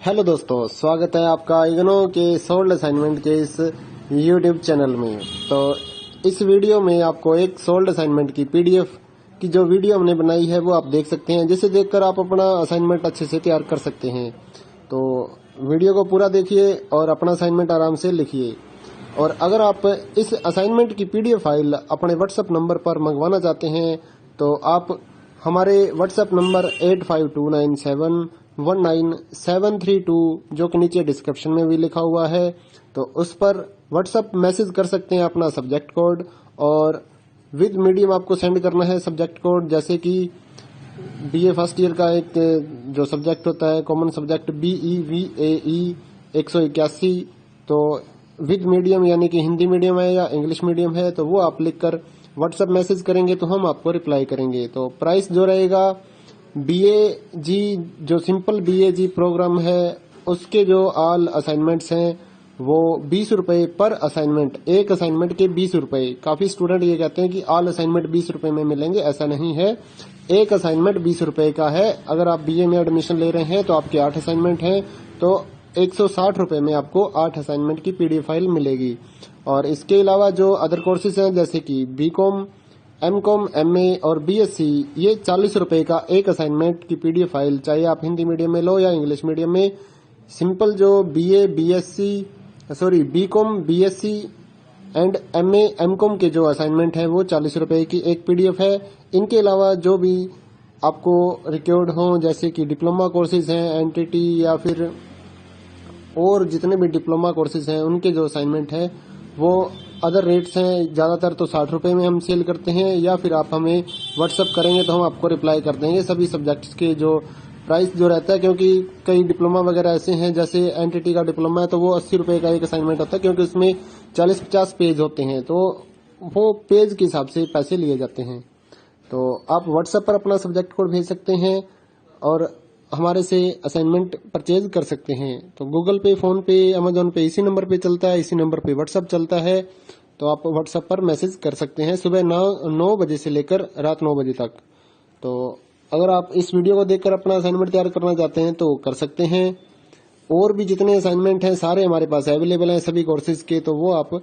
Hello दोस्तों, स्वागत है आपका इग्नो के सोल्ड असाइनमेंट के इस यूट्यूब चैनल में। तो इस वीडियो में आपको एक सोल्ड असाइनमेंट की पीडीएफ की जो वीडियो हमने बनाई है वो आप देख सकते हैं, जिसे देखकर आप अपना असाइनमेंट अच्छे से तैयार कर सकते हैं। तो वीडियो को पूरा देखिए और अपना असाइनमेंट आराम से लिखिए। और अगर आप इस असाइनमेंट की पीडीएफ फाइल अपने व्हाट्सएप नंबर पर मंगवाना चाहते हैं तो आप हमारे व्हाट्सएप नंबर 8529719732 जो कि नीचे डिस्क्रिप्शन में भी लिखा हुआ है, तो उस पर व्हाट्सएप मैसेज कर सकते हैं अपना सब्जेक्ट कोड, और विद मीडियम आपको सेंड करना है सब्जेक्ट कोड। जैसे कि बीए फर्स्ट ईयर का एक जो सब्जेक्ट होता है कॉमन सब्जेक्ट BEVAE 181, तो विद मीडियम यानी कि हिंदी मीडियम है या इंग्लिश मीडियम है तो वो आप लिखकर व्हाट्सएप मैसेज करेंगे तो हम आपको रिप्लाई करेंगे। तो प्राइस जो रहेगा BAG जो सिंपल BAG प्रोग्राम है उसके जो ऑल असाइनमेंट्स हैं वो 20 रुपए पर असाइनमेंट, एक असाइनमेंट के 20 रुपए। काफी स्टूडेंट ये कहते हैं कि ऑल असाइनमेंट 20 रुपए में मिलेंगे, ऐसा नहीं है। एक असाइनमेंट 20 रुपए का है। अगर आप BA में एडमिशन ले रहे हैं तो आपके 8 असाइनमेंट हैं तो 160 रुपए में आपको 8 असाइनमेंट की पीडीएफ फाइल मिलेगी। और इसके अलावा जो अदर कोर्सेज हैं जैसे कि BCom, MCom, MA और BSc, ये 40 रुपए का एक असाइनमेंट की पीडीएफ फाइल, चाहे आप हिंदी मीडियम में लो या इंग्लिश मीडियम में। सिंपल जो BCom, BSc and MA, MCom के जो असाइनमेंट है वो 40 रुपए की एक पीडीएफ है। इनके अलावा जो भी आपको रिक्वायर्ड हो जैसे कि डिप्लोमा कोर्सेज हैं, एनटीटी या फिर और जितने भी डिप्लोमा कोर्सेज हैं उनके जो असाइनमेंट है वो अदर रेट्स हैं। ज्यादातर तो 60 रुपए में हम सेल करते हैं, या फिर आप हमें व्हाट्सअप करेंगे तो हम आपको रिप्लाई कर देंगे सभी सब्जेक्ट्स के जो प्राइस जो रहता है। क्योंकि कई डिप्लोमा वगैरह ऐसे हैं, जैसे एनटीटी का डिप्लोमा है तो वो 80 रुपए का एक असाइनमेंट होता है, क्योंकि उसमें 40-50 पेज होते हैं तो वो पेज के हिसाब से पैसे लिए जाते हैं। तो आप व्हाट्सएप पर अपना सब्जेक्ट कोड भेज सकते हैं और हमारे से असाइनमेंट परचेज कर सकते हैं। तो गूगल पे, फोन पे, अमेजोन पे इसी नंबर पे चलता है, इसी नंबर पे व्हाट्सएप चलता है। तो आप व्हाट्सएप पर मैसेज कर सकते हैं सुबह 9 बजे से लेकर रात 9 बजे तक। तो अगर आप इस वीडियो को देखकर अपना असाइनमेंट तैयार करना चाहते हैं तो कर सकते हैं। और भी जितने असाइनमेंट हैं सारे हमारे पास अवेलेबल हैं सभी कोर्सेज के, तो वो आप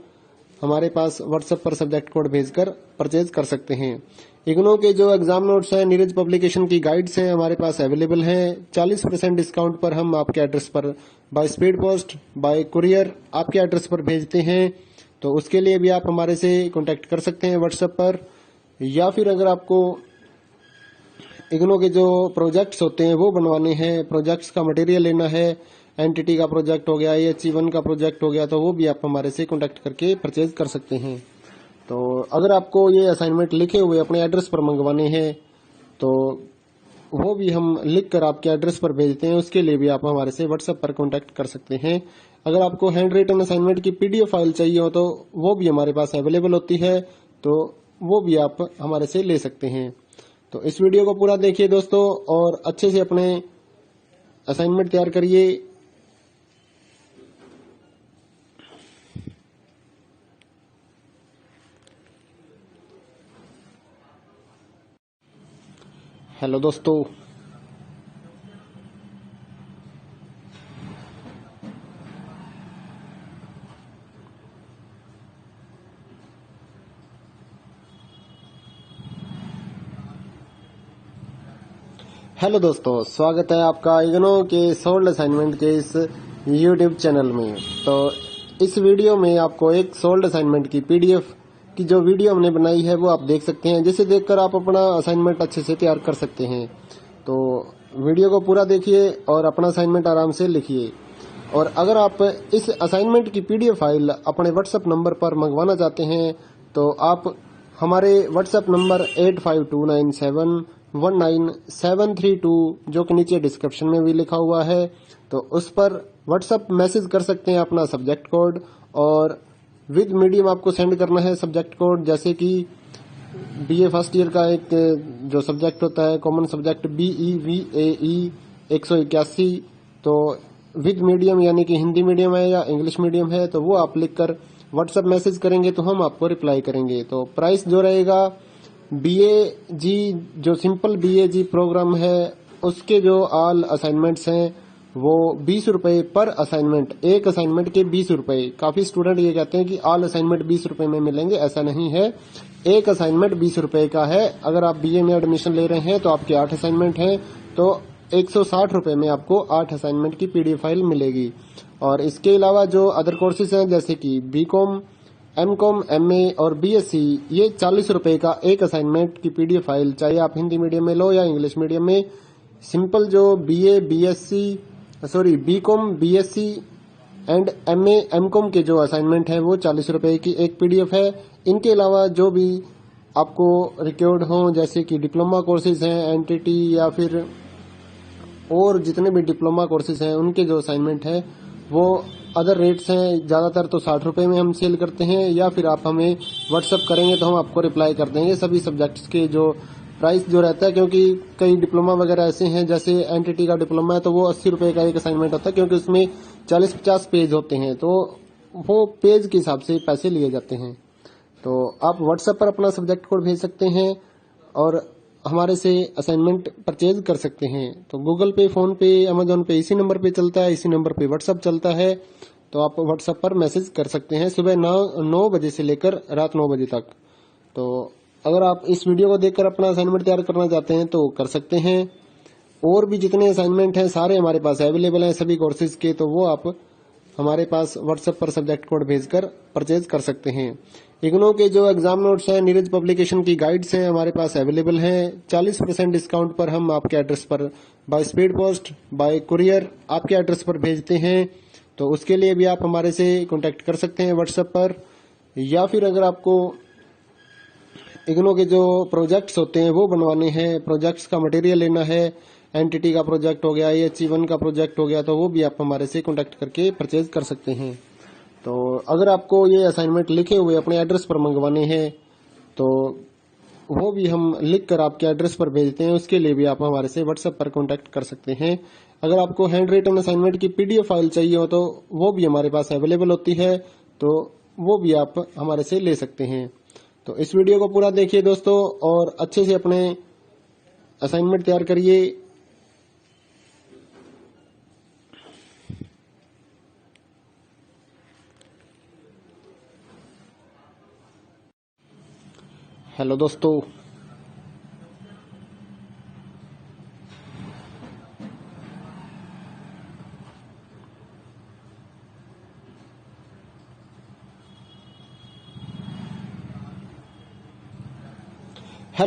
हमारे पास व्हाट्सएप पर सब्जेक्ट कोड भेजकर परचेज कर सकते हैं। इग्नो के जो एग्जाम नोट्स हैं, नीरज पब्लिकेशन की गाइड्स हैं हमारे पास अवेलेबल हैं। 40% डिस्काउंट पर हम आपके एड्रेस पर by speed post, bye courier आपके एड्रेस पर भेजते हैं। तो उसके लिए भी आप हमारे से कांटेक्ट कर सकते हैं व्हाट्सएप पर। या फिर अगर आपको इग्नो के जो प्रोजेक्ट्स होते हैं वो बनवाने हैं, प्रोजेक्ट्स का मटेरियल लेना है, एनटीटी का प्रोजेक्ट हो गया, AHE1 का प्रोजेक्ट हो गया, तो वो भी आप हमारे से कांटेक्ट करके परचेज कर सकते हैं। तो अगर आपको ये असाइनमेंट लिखे हुए अपने एड्रेस पर मंगवाने हैं तो वो भी हम लिख कर आपके एड्रेस पर भेजते हैं, उसके लिए भी आप हमारे से व्हाट्सएप पर कांटेक्ट कर सकते हैं। अगर आपको हैंड रिटन असाइनमेंट की पीडीएफ फाइल चाहिए हो तो वो भी हमारे पास अवेलेबल होती है, तो वो भी आप हमारे से ले सकते हैं। तो इस वीडियो को पूरा देखिए दोस्तों और अच्छे से अपने असाइनमेंट तैयार करिए। हेलो दोस्तों, स्वागत है आपका इग्नो के सोल्ड असाइनमेंट के इस यूट्यूब चैनल में। तो इस वीडियो में आपको एक सोल्ड असाइनमेंट की पीडीएफ की जो वीडियो हमने बनाई है वो आप देख सकते हैं, जिसे देखकर आप अपना असाइनमेंट अच्छे से तैयार कर सकते हैं। तो वीडियो को पूरा देखिए और अपना असाइनमेंट आराम से लिखिए। और अगर आप इस असाइनमेंट की पीडीएफ फाइल अपने व्हाट्सएप नंबर पर मंगवाना चाहते हैं तो आप हमारे व्हाट्सएप नंबर 8529719732 जो कि नीचे डिस्क्रिप्शन में भी लिखा हुआ है, तो उस पर व्हाट्सएप मैसेज कर सकते हैं अपना सब्जेक्ट कोड, और विद मीडियम आपको सेंड करना है सब्जेक्ट कोड। जैसे कि BA फर्स्ट ईयर का एक जो सब्जेक्ट होता है कॉमन सब्जेक्ट BEVAE 181, तो विद मीडियम यानी कि हिंदी मीडियम है या इंग्लिश मीडियम है तो वो आप लिखकर व्हाट्सएप मैसेज करेंगे तो हम आपको रिप्लाई करेंगे। तो प्राइस जो रहेगा BAG जो सिंपल BAG प्रोग्राम है उसके जो ऑल असाइनमेंट्स हैं वो 20 रुपए पर असाइनमेंट, एक असाइनमेंट के 20 रुपए। काफी स्टूडेंट ये कहते हैं कि ऑल असाइनमेंट 20 रुपए में मिलेंगे, ऐसा नहीं है। एक असाइनमेंट 20 रुपए का है। अगर आप बीए में एडमिशन ले रहे हैं तो आपके 8 असाइनमेंट हैं, तो 160 रुपए में आपको 8 असाइनमेंट की पीडीएफ फाइल मिलेगी। और इसके अलावा जो अदर कोर्सेज हैं जैसे कि बीकॉम, एमकॉम, एमए और बीएससी, ये 40 रुपए का एक असाइनमेंट की पीडीएफ फाइल, चाहे आप हिंदी मीडियम में लो या इंग्लिश मीडियम में। सिंपल जो BCom, BSc and MA, MCom के जो असाइनमेंट है वो 40 रुपए की एक पीडीएफ है। इनके अलावा जो भी आपको रिक्वायर्ड हो जैसे कि डिप्लोमा कोर्सेज हैं, एनटीटी या फिर और जितने भी डिप्लोमा कोर्सेज हैं उनके जो असाइनमेंट है वो अदर रेट्स हैं। ज्यादातर तो 60 रुपए में हम सेल करते हैं, या फिर आप हमें व्हाट्सअप करेंगे तो हम आपको रिप्लाई कर देंगे सभी सब्जेक्ट्स के जो प्राइस जो रहता है। क्योंकि कई डिप्लोमा वगैरह ऐसे हैं, जैसे एनटीटी का डिप्लोमा है तो वो 80 रुपए का एक असाइनमेंट होता है, क्योंकि उसमें 40-50 पेज होते हैं, तो वो पेज के हिसाब से पैसे लिए जाते हैं। तो आप व्हाट्सएप पर अपना सब्जेक्ट कोड भेज सकते हैं और हमारे से असाइनमेंट परचेज कर सकते हैं। तो गूगल पे, फोन पे, अमेजोन पे इसी नंबर पे चलता है, इसी नंबर पे व्हाट्सएप चलता है। तो आप व्हाट्सएप पर मैसेज कर सकते हैं सुबह 9 बजे से लेकर रात 9 बजे तक। तो अगर आप इस वीडियो को देखकर अपना असाइनमेंट तैयार करना चाहते हैं तो कर सकते हैं। और भी जितने असाइनमेंट हैं सारे हमारे पास अवेलेबल हैं सभी कोर्सेज के, तो वो आप हमारे पास व्हाट्सएप पर सब्जेक्ट कोड भेजकर परचेज कर सकते हैं। इग्नो के जो एग्जाम नोट्स हैं, नीरज पब्लिकेशन की गाइड्स हैं हमारे पास अवेलेबल हैं। 40% डिस्काउंट पर हम आपके एड्रेस पर by speed post, bye courier आपके एड्रेस पर भेजते हैं। तो उसके लिए भी आप हमारे से कांटेक्ट कर सकते हैं व्हाट्सएप पर। या फिर अगर आपको इग्नो के जो प्रोजेक्ट्स होते हैं वो बनवाने हैं, प्रोजेक्ट्स का मटेरियल लेना है, एनटीटी का प्रोजेक्ट हो गया, EH1 का प्रोजेक्ट हो गया, तो वो भी आप हमारे से कांटेक्ट करके परचेज कर सकते हैं। तो अगर आपको ये असाइनमेंट लिखे हुए अपने एड्रेस पर मंगवाने हैं तो वो भी हम लिख कर आपके एड्रेस पर भेजते हैं, उसके लिए भी आप हमारे से व्हाट्सएप पर कांटेक्ट कर सकते हैं। अगर आपको हैंड रिटन असाइनमेंट की पीडीएफ फाइल चाहिए हो तो वो भी हमारे पास अवेलेबल होती है, तो वो भी आप हमारे से ले सकते हैं। तो इस वीडियो को पूरा देखिए दोस्तों और अच्छे से अपने असाइनमेंट तैयार करिए। हेलो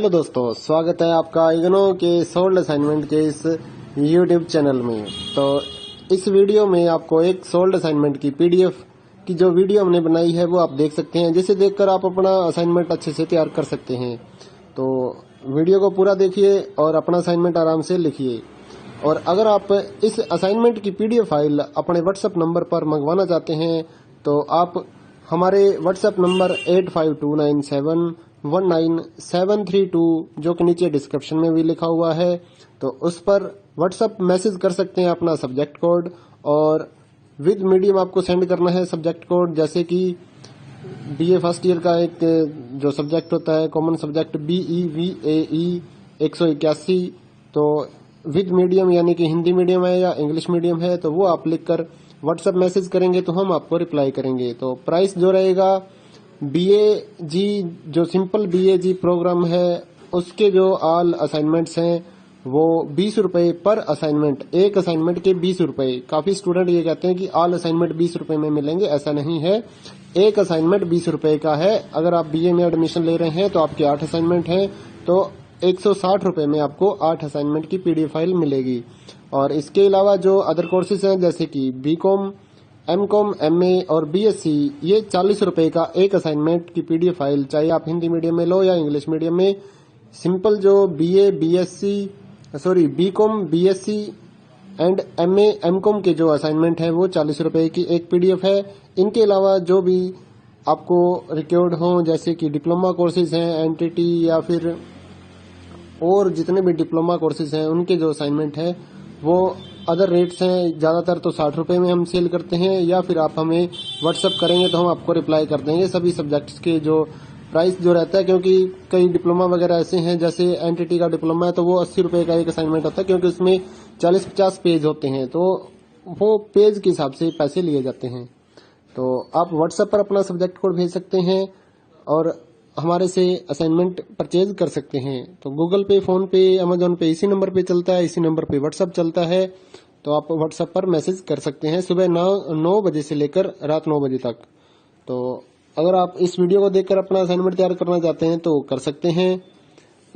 दोस्तों, स्वागत है आपका इग्नो के सोल्ड असाइनमेंट के इस यूट्यूब चैनल में। तो इस वीडियो में आपको एक सोल्ड असाइनमेंट की पीडीएफ की जो वीडियो हमने बनाई है वो आप देख सकते हैं, जिसे देखकर आप अपना असाइनमेंट अच्छे से तैयार कर सकते हैं। तो वीडियो को पूरा देखिए और अपना असाइनमेंट आराम से लिखिए। और अगर आप इस असाइनमेंट की पीडीएफ फाइल अपने व्हाट्सएप नंबर पर मंगवाना चाहते हैं तो आप हमारे व्हाट्सएप नंबर 8529719732 जो कि नीचे डिस्क्रिप्शन में भी लिखा हुआ है, तो उस पर व्हाट्सएप मैसेज कर सकते हैं अपना सब्जेक्ट कोड, और विद मीडियम आपको सेंड करना है सब्जेक्ट कोड। जैसे कि बीए फर्स्ट ईयर का एक जो सब्जेक्ट होता है कॉमन सब्जेक्ट BEVAE 181, तो विद मीडियम यानी कि हिंदी मीडियम है या इंग्लिश मीडियम है, तो वो आप लिखकर व्हाट्सएप मैसेज करेंगे तो हम आपको रिप्लाई करेंगे। तो प्राइस जो रहेगा BAG जो सिंपल BAG प्रोग्राम है उसके जो ऑल असाइनमेंट्स हैं वो 20 रुपए पर असाइनमेंट, एक असाइनमेंट के 20 रुपए। काफी स्टूडेंट ये कहते हैं कि ऑल असाइनमेंट 20 रुपए में मिलेंगे, ऐसा नहीं है। एक असाइनमेंट 20 रुपए का है। अगर आप बीए में एडमिशन ले रहे हैं तो आपके 8 असाइनमेंट हैं, तो 160 रुपए में आपको 8 असाइनमेंट की पीडीएफ फाइल मिलेगी। और इसके अलावा जो अदर कोर्सेज हैं जैसे कि बीकॉम, एमकॉम, एमए और बीएससी, ये 40 रुपए का एक असाइनमेंट की पीडीएफ फाइल, चाहे आप हिंदी मीडियम में लो या इंग्लिश मीडियम में। सिंपल जो BCom, BSc and MA, MCom के जो असाइनमेंट है वो 40 रुपए की एक पीडीएफ है। इनके अलावा जो भी आपको रिक्वायर्ड हो जैसे कि डिप्लोमा कोर्सेज हैं, एनटीटी या फिर और जितने भी डिप्लोमा कोर्सेज हैं उनके जो असाइनमेंट है वो अदर रेट्स हैं। ज्यादातर तो 60 रुपए में हम सेल करते हैं, या फिर आप हमें व्हाट्सएप करेंगे तो हम आपको रिप्लाई कर देंगे सभी सब्जेक्ट्स के जो प्राइस जो रहता है। क्योंकि कई डिप्लोमा वगैरह ऐसे हैं, जैसे एनटीटी का डिप्लोमा है तो वो 80 रुपए का एक असाइनमेंट होता है, क्योंकि उसमें 40-50 पेज होते हैं, तो वो पेज के हिसाब से पैसे लिए जाते हैं। तो आप व्हाट्सएप पर अपना सब्जेक्ट कोड भेज सकते हैं और हमारे से असाइनमेंट परचेज कर सकते हैं। तो गूगल पे, फोन पे, अमेजोन पे इसी नंबर पे चलता है, इसी नंबर पे व्हाट्सएप चलता है। तो आप व्हाट्सएप पर मैसेज कर सकते हैं सुबह 9 बजे से लेकर रात 9 बजे तक। तो अगर आप इस वीडियो को देखकर अपना असाइनमेंट तैयार करना चाहते हैं तो कर सकते हैं।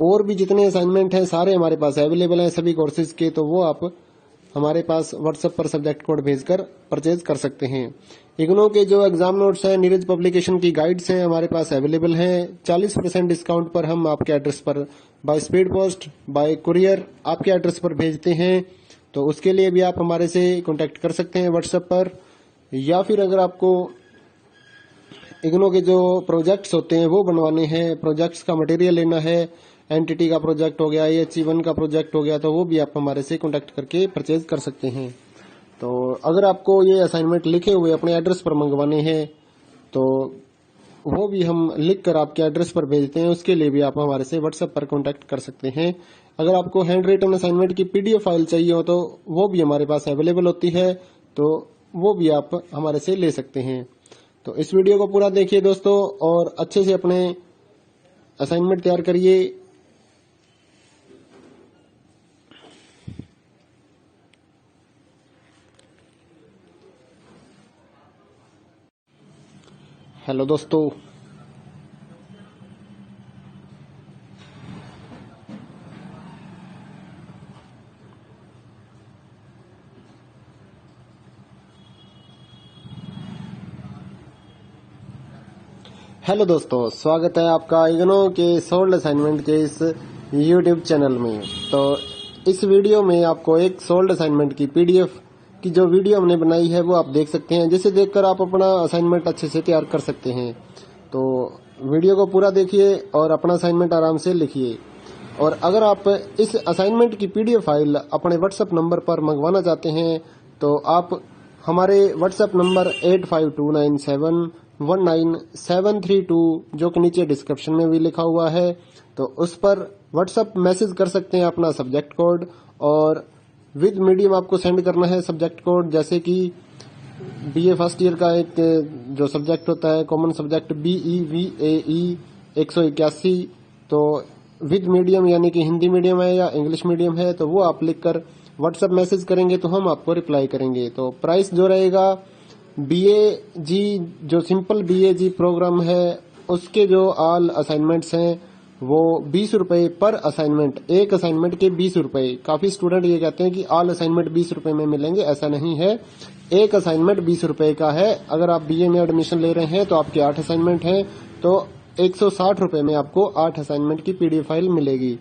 और भी जितने असाइनमेंट हैं सारे हमारे पास अवेलेबल हैं सभी कोर्सेज के, तो वो आप हमारे पास व्हाट्सएप पर सब्जेक्ट कोड भेजकर परचेज कर सकते हैं। इग्नो के जो एग्जाम नोट्स हैं, नीरज पब्लिकेशन की गाइड्स हैं हमारे पास अवेलेबल हैं। 40% डिस्काउंट पर हम आपके एड्रेस पर by speed post, bye courier आपके एड्रेस पर भेजते हैं। तो उसके लिए भी आप हमारे से कांटेक्ट कर सकते हैं व्हाट्सएप पर। या फिर अगर आपको इग्नो के जो प्रोजेक्ट्स होते हैं वो बनवाने हैं, प्रोजेक्ट्स का मटेरियल लेना है, एनटीटी का प्रोजेक्ट हो गया, AHE1 का प्रोजेक्ट हो गया, तो वो भी आप हमारे से कांटेक्ट करके परचेज कर सकते हैं। तो अगर आपको ये असाइनमेंट लिखे हुए अपने एड्रेस पर मंगवाने हैं तो वो भी हम लिख कर आपके एड्रेस पर भेजते हैं। उसके लिए भी आप हमारे से व्हाट्सएप पर कांटेक्ट कर सकते हैं। अगर आपको हैंड रिटन असाइनमेंट की PDF फाइल चाहिए हो तो वो भी हमारे पास अवेलेबल होती है, तो वो भी आप हमारे से ले सकते हैं। तो इस वीडियो को पूरा देखिए दोस्तों और अच्छे से अपने असाइनमेंट तैयार करिए। हेलो दोस्तों, स्वागत है आपका इग्नो के सोल्ड असाइनमेंट के इस YouTube चैनल में। तो इस वीडियो में आपको एक सोल्ड असाइनमेंट की PDF की जो वीडियो हमने बनाई है वो आप देख सकते हैं, जिसे देखकर आप अपना असाइनमेंट अच्छे से तैयार कर सकते हैं। तो वीडियो को पूरा देखिए और अपना असाइनमेंट आराम से लिखिए। और अगर आप इस असाइनमेंट की PDF फाइल अपने व्हाट्सएप नंबर पर मंगवाना चाहते हैं तो आप हमारे व्हाट्सएप नंबर 8529719732 जो कि नीचे डिस्क्रिप्शन में भी लिखा हुआ है, तो उस पर व्हाट्सएप मैसेज कर सकते हैं अपना सब्जेक्ट कोड। और विद मीडियम आपको सेंड करना है सब्जेक्ट कोड, जैसे कि BA फर्स्ट ईयर का एक जो सब्जेक्ट होता है कॉमन सब्जेक्ट BEVAE 181, तो विद मीडियम यानी कि हिंदी मीडियम है या इंग्लिश मीडियम है, तो वो आप लिखकर व्हाट्सएप मैसेज करेंगे तो हम आपको रिप्लाई करेंगे। तो प्राइस जो रहेगा BAG जो सिंपल BAG प्रोग्राम है उसके जो ऑल असाइनमेंट्स हैं वो 20 रुपए पर असाइनमेंट, एक असाइनमेंट के 20 रुपए। काफी स्टूडेंट ये कहते हैं कि ऑल असाइनमेंट 20 रुपए में मिलेंगे, ऐसा नहीं है। एक असाइनमेंट 20 रुपए का है। अगर आप BA में एडमिशन ले रहे हैं तो आपके 8 असाइनमेंट हैं तो 160 रुपए में आपको 8 असाइनमेंट की PDF फाइल मिलेगी।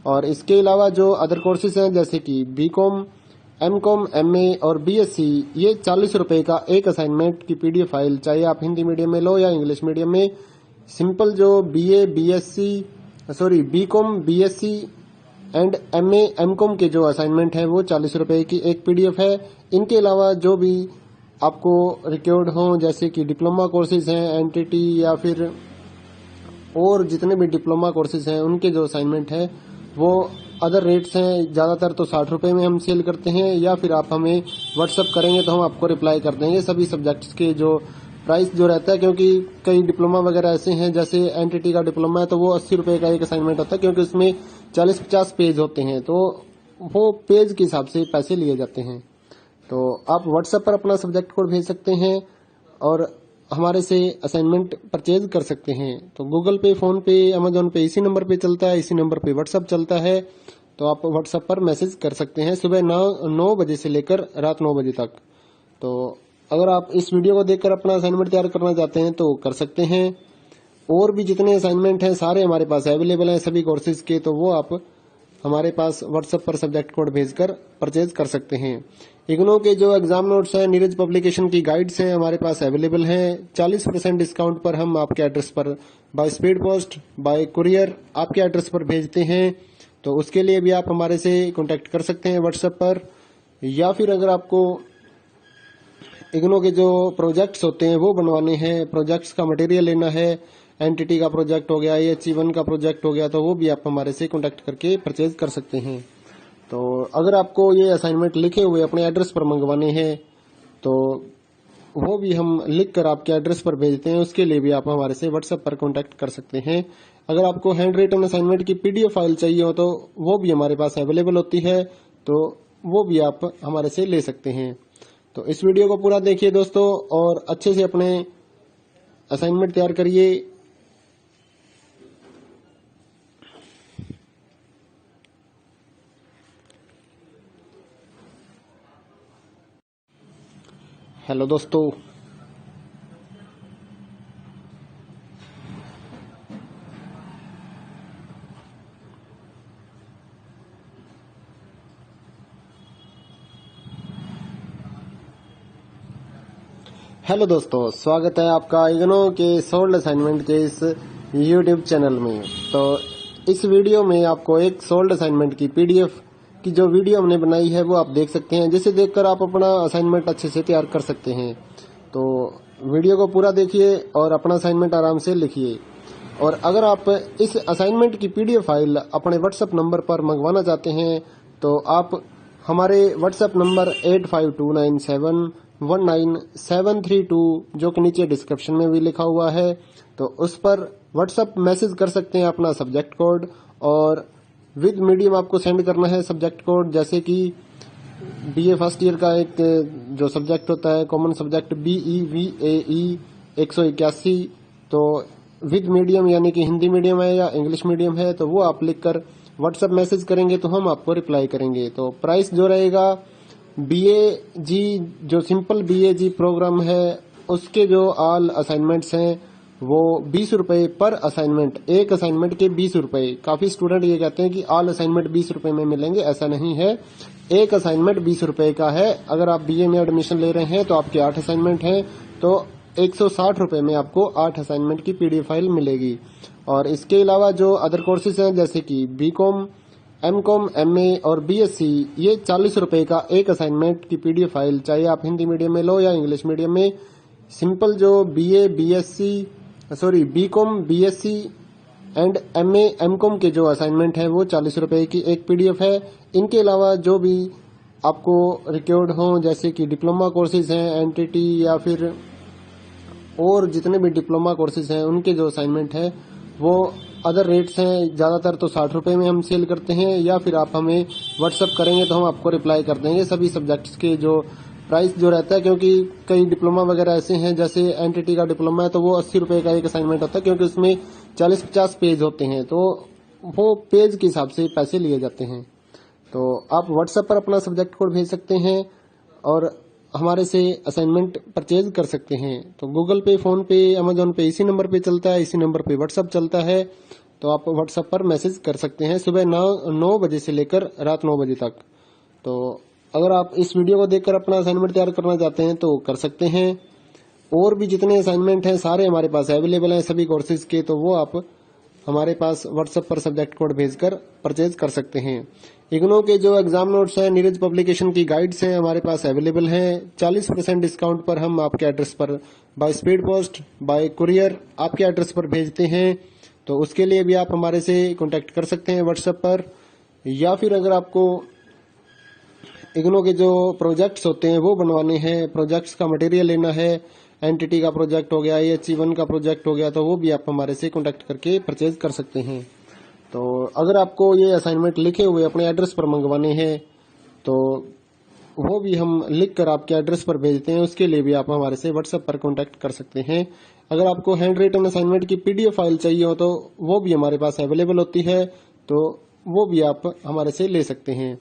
और इसके अलावा जो अदर कोर्सेज हैं जैसे कि BCom, MCom, MA और BSc, ये 40 रुपए का एक असाइनमेंट की PDF फाइल, चाहे आप हिंदी मीडियम में लो या इंग्लिश मीडियम में। सिंपल जो BCom, BSc and MA, MCom के जो असाइनमेंट है वो 40 रुपए की एक PDF है। इनके अलावा जो भी आपको रिक्वायर्ड हो जैसे कि डिप्लोमा कोर्सेज हैं, NTT या फिर और जितने भी डिप्लोमा कोर्सेज हैं उनके जो असाइनमेंट है वो अदर रेट्स हैं। ज्यादातर तो 60 रुपए में हम सेल करते हैं, या फिर आप हमें व्हाट्सएप करेंगे तो हम आपको रिप्लाई कर देंगे सभी सब्जेक्ट्स के जो प्राइस जो रहता है। क्योंकि कई डिप्लोमा वगैरह ऐसे हैं, जैसे NTT का डिप्लोमा है तो वो 80 रुपए का एक असाइनमेंट होता है, क्योंकि उसमें 40-50 पेज होते हैं, तो वो पेज के हिसाब से पैसे लिए जाते हैं। तो आप व्हाट्सएप पर अपना सब्जेक्ट कोड भेज सकते हैं और हमारे से असाइनमेंट परचेज कर सकते हैं। तो गूगल पे, फोन पे, अमेजोन पे इसी नंबर पे चलता है, इसी नंबर पे व्हाट्सएप चलता है। तो आप व्हाट्सएप पर मैसेज कर सकते हैं सुबह 9 बजे से लेकर रात 9 बजे तक। तो अगर आप इस वीडियो को देखकर अपना असाइनमेंट तैयार करना चाहते हैं तो कर सकते हैं। और भी जितने असाइनमेंट हैं सारे हमारे पास अवेलेबल हैं सभी कोर्सेज के, तो वो आप हमारे पास व्हाट्सएप पर सब्जेक्ट कोड भेजकर परचेज कर सकते हैं। इग्नो के जो एग्जाम नोट्स हैं, नीरज पब्लिकेशन की गाइड्स हैं हमारे पास अवेलेबल हैं। 40% डिस्काउंट पर हम आपके एड्रेस पर by speed post, bye courier आपके एड्रेस पर भेजते हैं। तो उसके लिए भी आप हमारे से कांटेक्ट कर सकते हैं व्हाट्सएप पर। या फिर अगर आपको इग्नो के जो प्रोजेक्ट्स होते हैं वो बनवाने हैं, प्रोजेक्ट्स का मटेरियल लेना है, एनटीटी का प्रोजेक्ट हो गया, AHE1 का प्रोजेक्ट हो गया, तो वो भी आप हमारे से कांटेक्ट करके परचेज कर सकते हैं। तो अगर आपको ये असाइनमेंट लिखे हुए अपने एड्रेस पर मंगवाने हैं तो वो भी हम लिख कर आपके एड्रेस पर भेजते हैं। उसके लिए भी आप हमारे से व्हाट्सएप पर कांटेक्ट कर सकते हैं। अगर आपको हैंड रिटन असाइनमेंट की पीडीएफ फाइल चाहिए हो तो वो भी हमारे पास अवेलेबल होती है, तो वो भी आप हमारे से ले सकते हैं। तो इस वीडियो को पूरा देखिए दोस्तों और अच्छे से अपने असाइनमेंट तैयार करिए। हेलो दोस्तों, स्वागत है आपका इग्नो के सोल्ड असाइनमेंट के इस यूट्यूब चैनल में। तो इस वीडियो में आपको एक सोल्ड असाइनमेंट की पीडीएफ की जो वीडियो हमने बनाई है वो आप देख सकते हैं, जिसे देखकर आप अपना असाइनमेंट अच्छे से तैयार कर सकते हैं। तो वीडियो को पूरा देखिए और अपना असाइनमेंट आराम से लिखिए। और अगर आप इस असाइनमेंट की पीडीएफ फाइल अपने व्हाट्सएप नंबर पर मंगवाना चाहते हैं तो आप हमारे व्हाट्सएप नंबर 8529719732 जो कि नीचे डिस्क्रिप्शन में भी लिखा हुआ है, तो उस पर व्हाट्सएप मैसेज कर सकते हैं अपना सब्जेक्ट कोड, और विद मीडियम आपको सेंड करना है सब्जेक्ट कोड। जैसे कि बीए फर्स्ट ईयर का एक जो सब्जेक्ट होता है कॉमन सब्जेक्ट BEVAE 181, तो विद मीडियम यानी कि हिंदी मीडियम है या इंग्लिश मीडियम है तो वो आप लिखकर व्हाट्सएप मैसेज करेंगे तो हम आपको रिप्लाई करेंगे। तो प्राइस जो रहेगा BAG जो सिंपल BAG प्रोग्राम है उसके जो ऑल असाइनमेंट्स हैं वो 20 रुपए पर असाइनमेंट, एक असाइनमेंट के 20 रुपए। काफी स्टूडेंट ये कहते हैं कि ऑल असाइनमेंट 20 रुपए में मिलेंगे, ऐसा नहीं है। एक असाइनमेंट 20 रुपए का है। अगर आप BA में एडमिशन ले रहे हैं तो आपके 8 असाइनमेंट हैं तो 160 रुपए में आपको 8 असाइनमेंट की पीडीएफ फाइल मिलेगी। और इसके अलावा जो अदर कोर्सेज हैं जैसे कि BCom, MCom, MA और BSc, ये 40 रुपए का एक असाइनमेंट की पीडीएफ फाइल, चाहे आप हिंदी मीडियम में लो या इंग्लिश मीडियम में। सिंपल जो BCom, BSc and MA, MCom के जो असाइनमेंट है वो 40 रुपए की एक पीडीएफ है। इनके अलावा जो भी आपको रिक्वायर्ड हो जैसे कि डिप्लोमा कोर्सेज हैं, NTT या फिर और जितने भी डिप्लोमा कोर्सेज हैं उनके जो असाइनमेंट है वो अदर रेट्स हैं। ज्यादातर तो 60 रुपए में हम सेल करते हैं, या फिर आप हमें व्हाट्सएप करेंगे तो हम आपको रिप्लाई कर देंगे सभी सब्जेक्ट्स के जो प्राइस जो रहता है। क्योंकि कई डिप्लोमा वगैरह ऐसे हैं जैसे NTT का डिप्लोमा है तो वो 80 रुपए का एक असाइनमेंट होता है, क्योंकि उसमें 40-50 पेज होते हैं तो वो पेज के हिसाब से पैसे लिए जाते हैं। तो आप व्हाट्सएप पर अपना सब्जेक्ट कोड भेज सकते हैं और हमारे से असाइनमेंट परचेज कर सकते हैं। तो गूगल पे, फोन पे, अमेजोन पे इसी नंबर पे चलता है, इसी नंबर पे व्हाट्सएप चलता है। तो आप व्हाट्सएप पर मैसेज कर सकते हैं सुबह 9 बजे से लेकर रात 9 बजे तक। तो अगर आप इस वीडियो को देखकर अपना असाइनमेंट तैयार करना चाहते हैं तो कर सकते हैं। और भी जितने असाइनमेंट हैं सारे हमारे पास अवेलेबल हैं सभी कोर्सेज के, तो वो आप हमारे पास व्हाट्सएप पर सब्जेक्ट कोड भेजकर परचेज कर सकते हैं। इग्नो के जो एग्जाम नोट्स हैं, नीरज पब्लिकेशन की गाइड्स हैं हमारे पास अवेलेबल हैं। 40% डिस्काउंट पर हम आपके एड्रेस पर by speed post, bye courier आपके एड्रेस पर भेजते हैं। तो उसके लिए भी आप हमारे से कांटेक्ट कर सकते हैं व्हाट्सएप पर। या फिर अगर आपको इग्नो के जो प्रोजेक्ट्स होते हैं वो बनवाने हैं, प्रोजेक्ट्स का मटेरियल लेना है, NTT का प्रोजेक्ट हो गया, AHE1 का प्रोजेक्ट हो गया, तो वो भी आप हमारे से कांटेक्ट करके परचेज कर सकते हैं। तो अगर आपको ये असाइनमेंट लिखे हुए अपने एड्रेस पर मंगवाने हैं तो वो भी हम लिख कर आपके एड्रेस पर भेजते हैं। उसके लिए भी आप हमारे से व्हाट्सएप पर कांटेक्ट कर सकते हैं। अगर आपको हैंड रिटन असाइनमेंट की पीडीएफ फाइल चाहिए हो तो वो भी हमारे पास अवेलेबल होती है, तो वो भी आप हमारे से ले सकते हैं।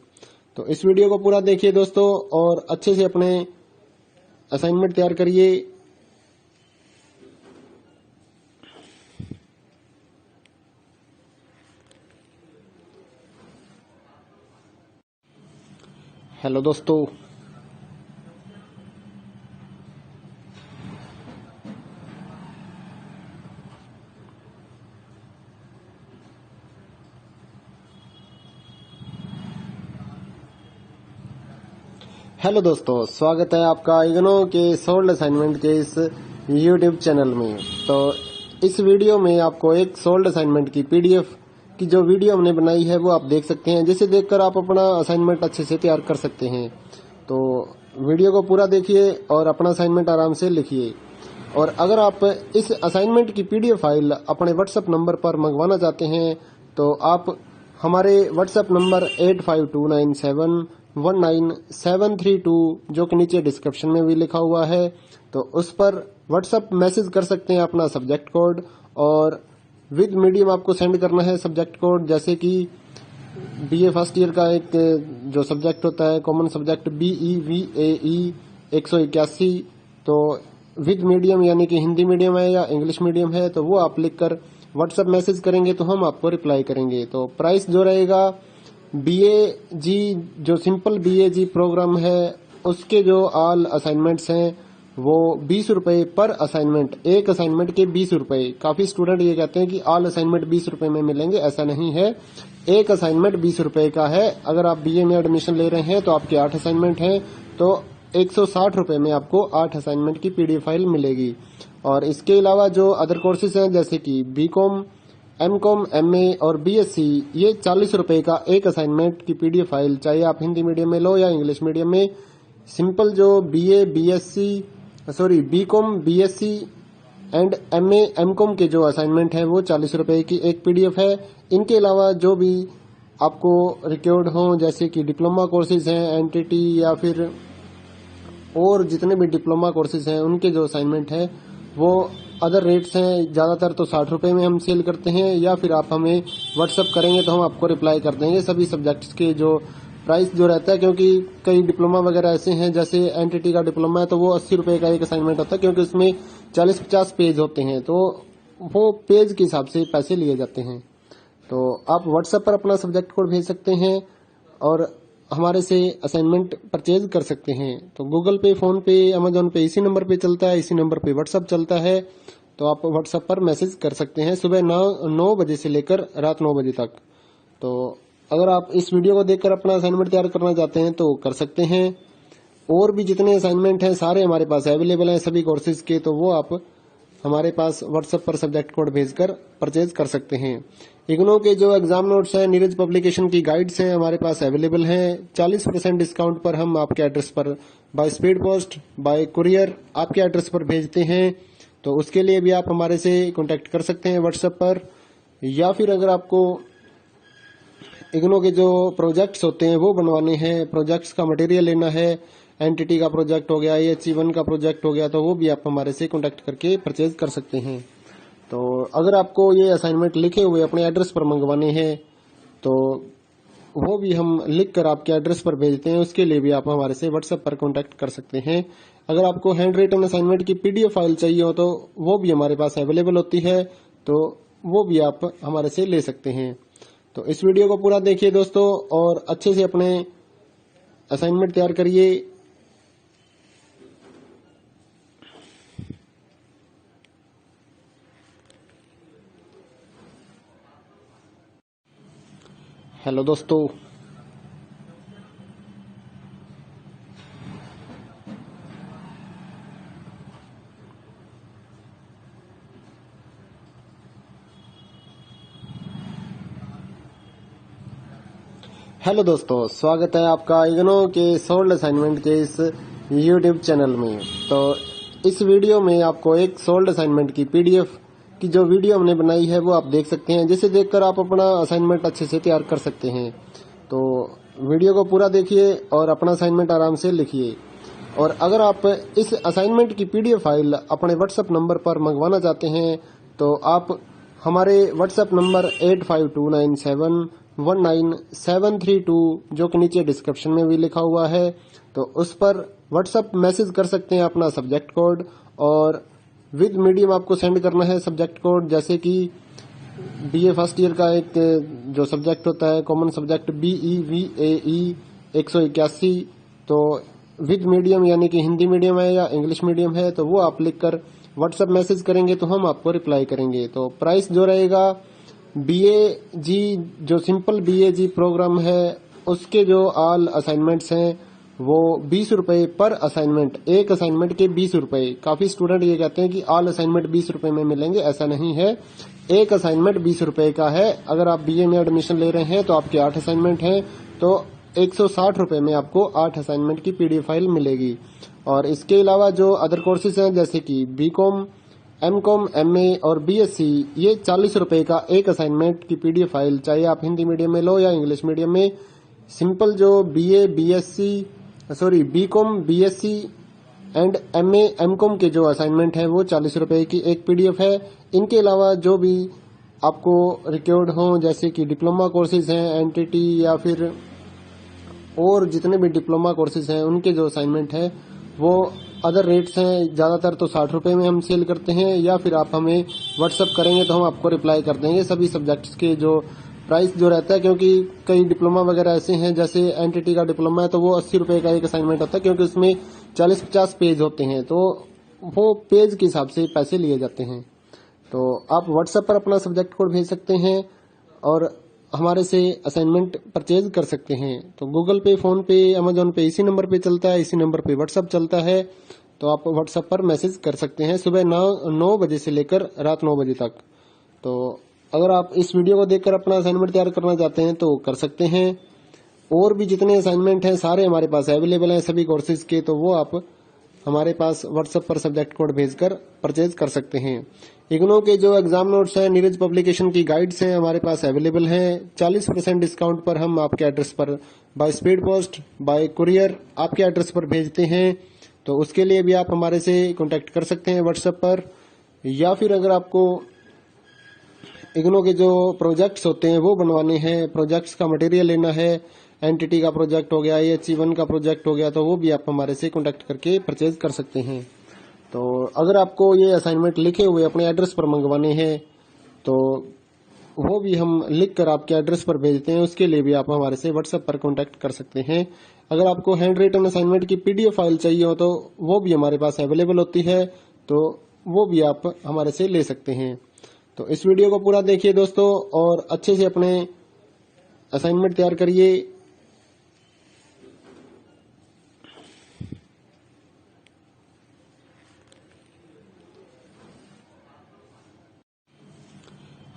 तो इस वीडियो को पूरा देखिए दोस्तों और अच्छे से अपने असाइनमेंट तैयार करिए। हेलो दोस्तों, स्वागत है आपका इग्नो के सोल्ड असाइनमेंट के इस यूट्यूब चैनल में। तो इस वीडियो में आपको एक सोल्ड असाइनमेंट की पीडीएफ की जो वीडियो हमने बनाई है वो आप देख सकते हैं, जिसे देखकर आप अपना असाइनमेंट अच्छे से तैयार कर सकते हैं। तो वीडियो को पूरा देखिए और अपना असाइनमेंट आराम से लिखिए। और अगर आप इस असाइनमेंट की पीडीएफ फाइल अपने व्हाट्सएप नंबर पर मंगवाना चाहते हैं तो आप हमारे व्हाट्सएप नंबर 8529719732 जो कि नीचे डिस्क्रिप्शन में भी लिखा हुआ है, तो उस पर व्हाट्सएप मैसेज कर सकते हैं अपना सब्जेक्ट कोड, और विद मीडियम आपको सेंड करना है सब्जेक्ट कोड। जैसे कि बीए फर्स्ट ईयर का एक जो सब्जेक्ट होता है कॉमन सब्जेक्ट BEVAE 181, तो विद मीडियम यानी कि हिंदी मीडियम है या इंग्लिश मीडियम है, तो वो आप लिखकर व्हाट्सएप मैसेज करेंगे तो हम आपको रिप्लाई करेंगे। तो प्राइस जो रहेगा BAG जो सिंपल BAG प्रोग्राम है उसके जो ऑल असाइनमेंट्स हैं वो 20 रुपए पर असाइनमेंट, एक असाइनमेंट के 20 रुपए। काफी स्टूडेंट ये कहते हैं कि ऑल असाइनमेंट 20 रुपए में मिलेंगे, ऐसा नहीं है। एक असाइनमेंट 20 रुपए का है। अगर आप BA में एडमिशन ले रहे हैं तो आपके 8 असाइनमेंट हैं, तो 160 रुपए में आपको 8 असाइनमेंट की पीडीएफ फाइल मिलेगी। और इसके अलावा जो अदर कोर्सेज हैं जैसे कि BCom, MCom, MA और BSc, ये 40 रुपए का एक असाइनमेंट की पीडीएफ फाइल, चाहे आप हिंदी मीडियम में लो या इंग्लिश मीडियम में। सिंपल जो BCom, BSc and MA, MCom के जो असाइनमेंट है वो 40 रुपए की एक पीडीएफ है। इनके अलावा जो भी आपको रिक्वायर्ड हो जैसे कि डिप्लोमा कोर्सेज हैं, NTT या फिर और जितने भी डिप्लोमा कोर्सेज हैं उनके जो असाइनमेंट है वो अदर रेट्स हैं। ज्यादातर तो 60 रुपए में हम सेल करते हैं, या फिर आप हमें व्हाट्सएप करेंगे तो हम आपको रिप्लाई कर देंगे सभी सब्जेक्ट्स के जो प्राइस जो रहता है। क्योंकि कई डिप्लोमा वगैरह ऐसे हैं, जैसे NTT का डिप्लोमा है तो वो 80 रुपए का एक असाइनमेंट होता है, क्योंकि उसमें 40-50 पेज होते हैं, तो वो पेज के हिसाब से पैसे लिए जाते हैं। तो आप व्हाट्सएप पर अपना सब्जेक्ट कोड भेज सकते हैं और हमारे से असाइनमेंट परचेज कर सकते हैं। तो गूगल पे, फोन पे, अमेजोन पे इसी नंबर पे चलता है, इसी नंबर पे व्हाट्सएप चलता है। तो आप व्हाट्सएप पर मैसेज कर सकते हैं सुबह 9 बजे से लेकर रात 9 बजे तक। तो अगर आप इस वीडियो को देखकर अपना असाइनमेंट तैयार करना चाहते हैं तो कर सकते हैं। और भी जितने असाइनमेंट हैं सारे हमारे पास अवेलेबल हैं सभी कोर्सेज के, तो वो आप हमारे पास व्हाट्सएप पर सब्जेक्ट कोड भेजकर परचेज कर सकते हैं। इग्नो के जो एग्जाम नोट्स हैं, नीरज पब्लिकेशन की गाइड्स हैं हमारे पास अवेलेबल हैं। 40% डिस्काउंट पर हम आपके एड्रेस पर by speed post, bye courier आपके एड्रेस पर भेजते हैं। तो उसके लिए भी आप हमारे से कांटेक्ट कर सकते हैं व्हाट्सएप पर। या फिर अगर आपको इग्नो के जो प्रोजेक्ट्स होते हैं वो बनवाने हैं, प्रोजेक्ट्स का मटेरियल लेना है, NTT का प्रोजेक्ट हो गया, HE1 का प्रोजेक्ट हो गया, तो वो भी आप हमारे से कांटेक्ट करके परचेज कर सकते हैं। तो अगर आपको ये असाइनमेंट लिखे हुए अपने एड्रेस पर मंगवाने हैं तो वो भी हम लिख कर आपके एड्रेस पर भेजते हैं, उसके लिए भी आप हमारे से व्हाट्सएप पर कांटेक्ट कर सकते हैं। अगर आपको हैंड रिटन असाइनमेंट की पीडीएफ फाइल चाहिए हो तो वो भी हमारे पास अवेलेबल होती है, तो वो भी आप हमारे से ले सकते हैं। तो इस वीडियो को पूरा देखिए दोस्तों और अच्छे से अपने असाइनमेंट तैयार करिए। हेलो दोस्तों, स्वागत है आपका इग्नो के सोल्ड असाइनमेंट के इस यूट्यूब चैनल में। तो इस वीडियो में आपको एक सोल्ड असाइनमेंट की पीडीएफ की जो वीडियो हमने बनाई है वो आप देख सकते हैं, जिसे देखकर आप अपना असाइनमेंट अच्छे से तैयार कर सकते हैं। तो वीडियो को पूरा देखिए और अपना असाइनमेंट आराम से लिखिए। और अगर आप इस असाइनमेंट की पीडीएफ फाइल अपने व्हाट्सएप नंबर पर मंगवाना चाहते हैं तो आप हमारे व्हाट्सएप नंबर 8529719732 जो कि नीचे डिस्क्रिप्शन में भी लिखा हुआ है, तो उस पर व्हाट्सएप मैसेज कर सकते हैं अपना सब्जेक्ट कोड, और विद मीडियम आपको सेंड करना है सब्जेक्ट कोड। जैसे कि BA फर्स्ट ईयर का एक जो सब्जेक्ट होता है कॉमन सब्जेक्ट BEVAE 181, तो विद मीडियम यानी कि हिंदी मीडियम है या इंग्लिश मीडियम है, तो वो आप लिखकर व्हाट्सएप मैसेज करेंगे तो हम आपको रिप्लाई करेंगे। तो प्राइस जो रहेगा BAG जो सिंपल BAG प्रोग्राम है उसके जो ऑल असाइनमेंट्स हैं वो 20 रुपए पर असाइनमेंट, एक असाइनमेंट के 20 रुपए। काफी स्टूडेंट ये कहते हैं कि ऑल असाइनमेंट 20 रुपए में मिलेंगे, ऐसा नहीं है। एक असाइनमेंट 20 रुपए का है। अगर आप बीए में एडमिशन ले रहे हैं तो आपके 8 असाइनमेंट हैं, तो 160 रुपए में आपको 8 असाइनमेंट की पीडीएफ फाइल मिलेगी। और इसके अलावा जो अदर कोर्सेज हैं जैसे कि बीकॉम, एमकॉम, एमए और बीएससी, ये 40 रुपए का एक असाइनमेंट की पीडीएफ फाइल, चाहे आप हिंदी मीडियम में लो या इंग्लिश मीडियम में। सिंपल जो BCom, BSc and MA, MCom के जो असाइनमेंट है वो 40 रुपए की एक पीडीएफ है। इनके अलावा जो भी आपको रिक्वायर्ड हो जैसे कि डिप्लोमा कोर्सेज हैं, एनटीटी या फिर और जितने भी डिप्लोमा कोर्सेज हैं उनके जो असाइनमेंट है वो अदर रेट्स हैं। ज़्यादातर तो 60 रुपए में हम सेल करते हैं, या फिर आप हमें व्हाट्सअप करेंगे तो हम आपको रिप्लाई कर देंगे सभी सब्जेक्ट्स के जो प्राइस जो रहता है। क्योंकि कई डिप्लोमा वगैरह ऐसे हैं, जैसे एनटीटी का डिप्लोमा है तो वो 80 रुपए का एक असाइनमेंट होता है, क्योंकि उसमें 40-50 पेज होते हैं, तो वो पेज के हिसाब से पैसे लिए जाते हैं। तो आप व्हाट्सएप पर अपना सब्जेक्ट कोड भेज सकते हैं और हमारे से असाइनमेंट परचेज कर सकते हैं। तो गूगल पे, फोन पे, अमेजोन पे इसी नंबर पे चलता है, इसी नंबर पे व्हाट्सएप चलता है। तो आप व्हाट्सएप पर मैसेज कर सकते हैं सुबह 9 बजे से लेकर रात 9 बजे तक। तो अगर आप इस वीडियो को देखकर अपना असाइनमेंट तैयार करना चाहते हैं तो कर सकते हैं। और भी जितने असाइनमेंट हैं सारे हमारे पास अवेलेबल हैं सभी कोर्सेज के, तो वो आप हमारे पास व्हाट्सएप पर सब्जेक्ट कोड भेजकर परचेज कर सकते हैं। इग्नो के जो एग्जाम नोट्स हैं, नीरज पब्लिकेशन की गाइड्स हैं हमारे पास अवेलेबल हैं। 40% डिस्काउंट पर हम आपके एड्रेस पर by speed post, bye courier आपके एड्रेस पर भेजते हैं। तो उसके लिए भी आप हमारे से कांटेक्ट कर सकते हैं व्हाट्सएप पर। या फिर अगर आपको इग्नो के जो प्रोजेक्ट्स होते हैं वो बनवाने हैं, प्रोजेक्ट्स का मटेरियल लेना है, एनटीटी का प्रोजेक्ट हो गया, AHE1 का प्रोजेक्ट हो गया, तो वो भी आप हमारे से कांटेक्ट करके परचेज कर सकते हैं। तो अगर आपको ये असाइनमेंट लिखे हुए अपने एड्रेस पर मंगवाने हैं तो वो भी हम लिख कर आपके एड्रेस पर भेजते हैं, उसके लिए भी आप हमारे से व्हाट्सएप पर कांटेक्ट कर सकते हैं। अगर आपको हैंड रिटन असाइनमेंट की पीडीएफ फाइल चाहिए हो तो वो भी हमारे पास अवेलेबल होती है, तो वो भी आप हमारे से ले सकते हैं। तो इस वीडियो को पूरा देखिए दोस्तों और अच्छे से अपने असाइनमेंट तैयार करिए।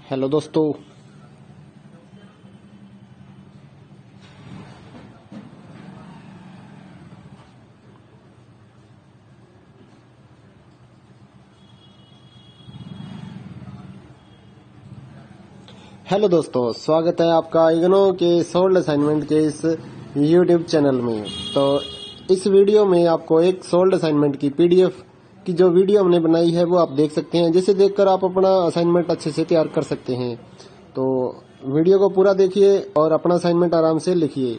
हेलो दोस्तों, स्वागत है आपका इग्नो के सोल्ड असाइनमेंट के इस यूट्यूब चैनल में। तो इस वीडियो में आपको एक सोल्ड असाइनमेंट की पीडीएफ की जो वीडियो हमने बनाई है वो आप देख सकते हैं, जिसे देखकर आप अपना असाइनमेंट अच्छे से तैयार कर सकते हैं। तो वीडियो को पूरा देखिए और अपना असाइनमेंट आराम से लिखिए।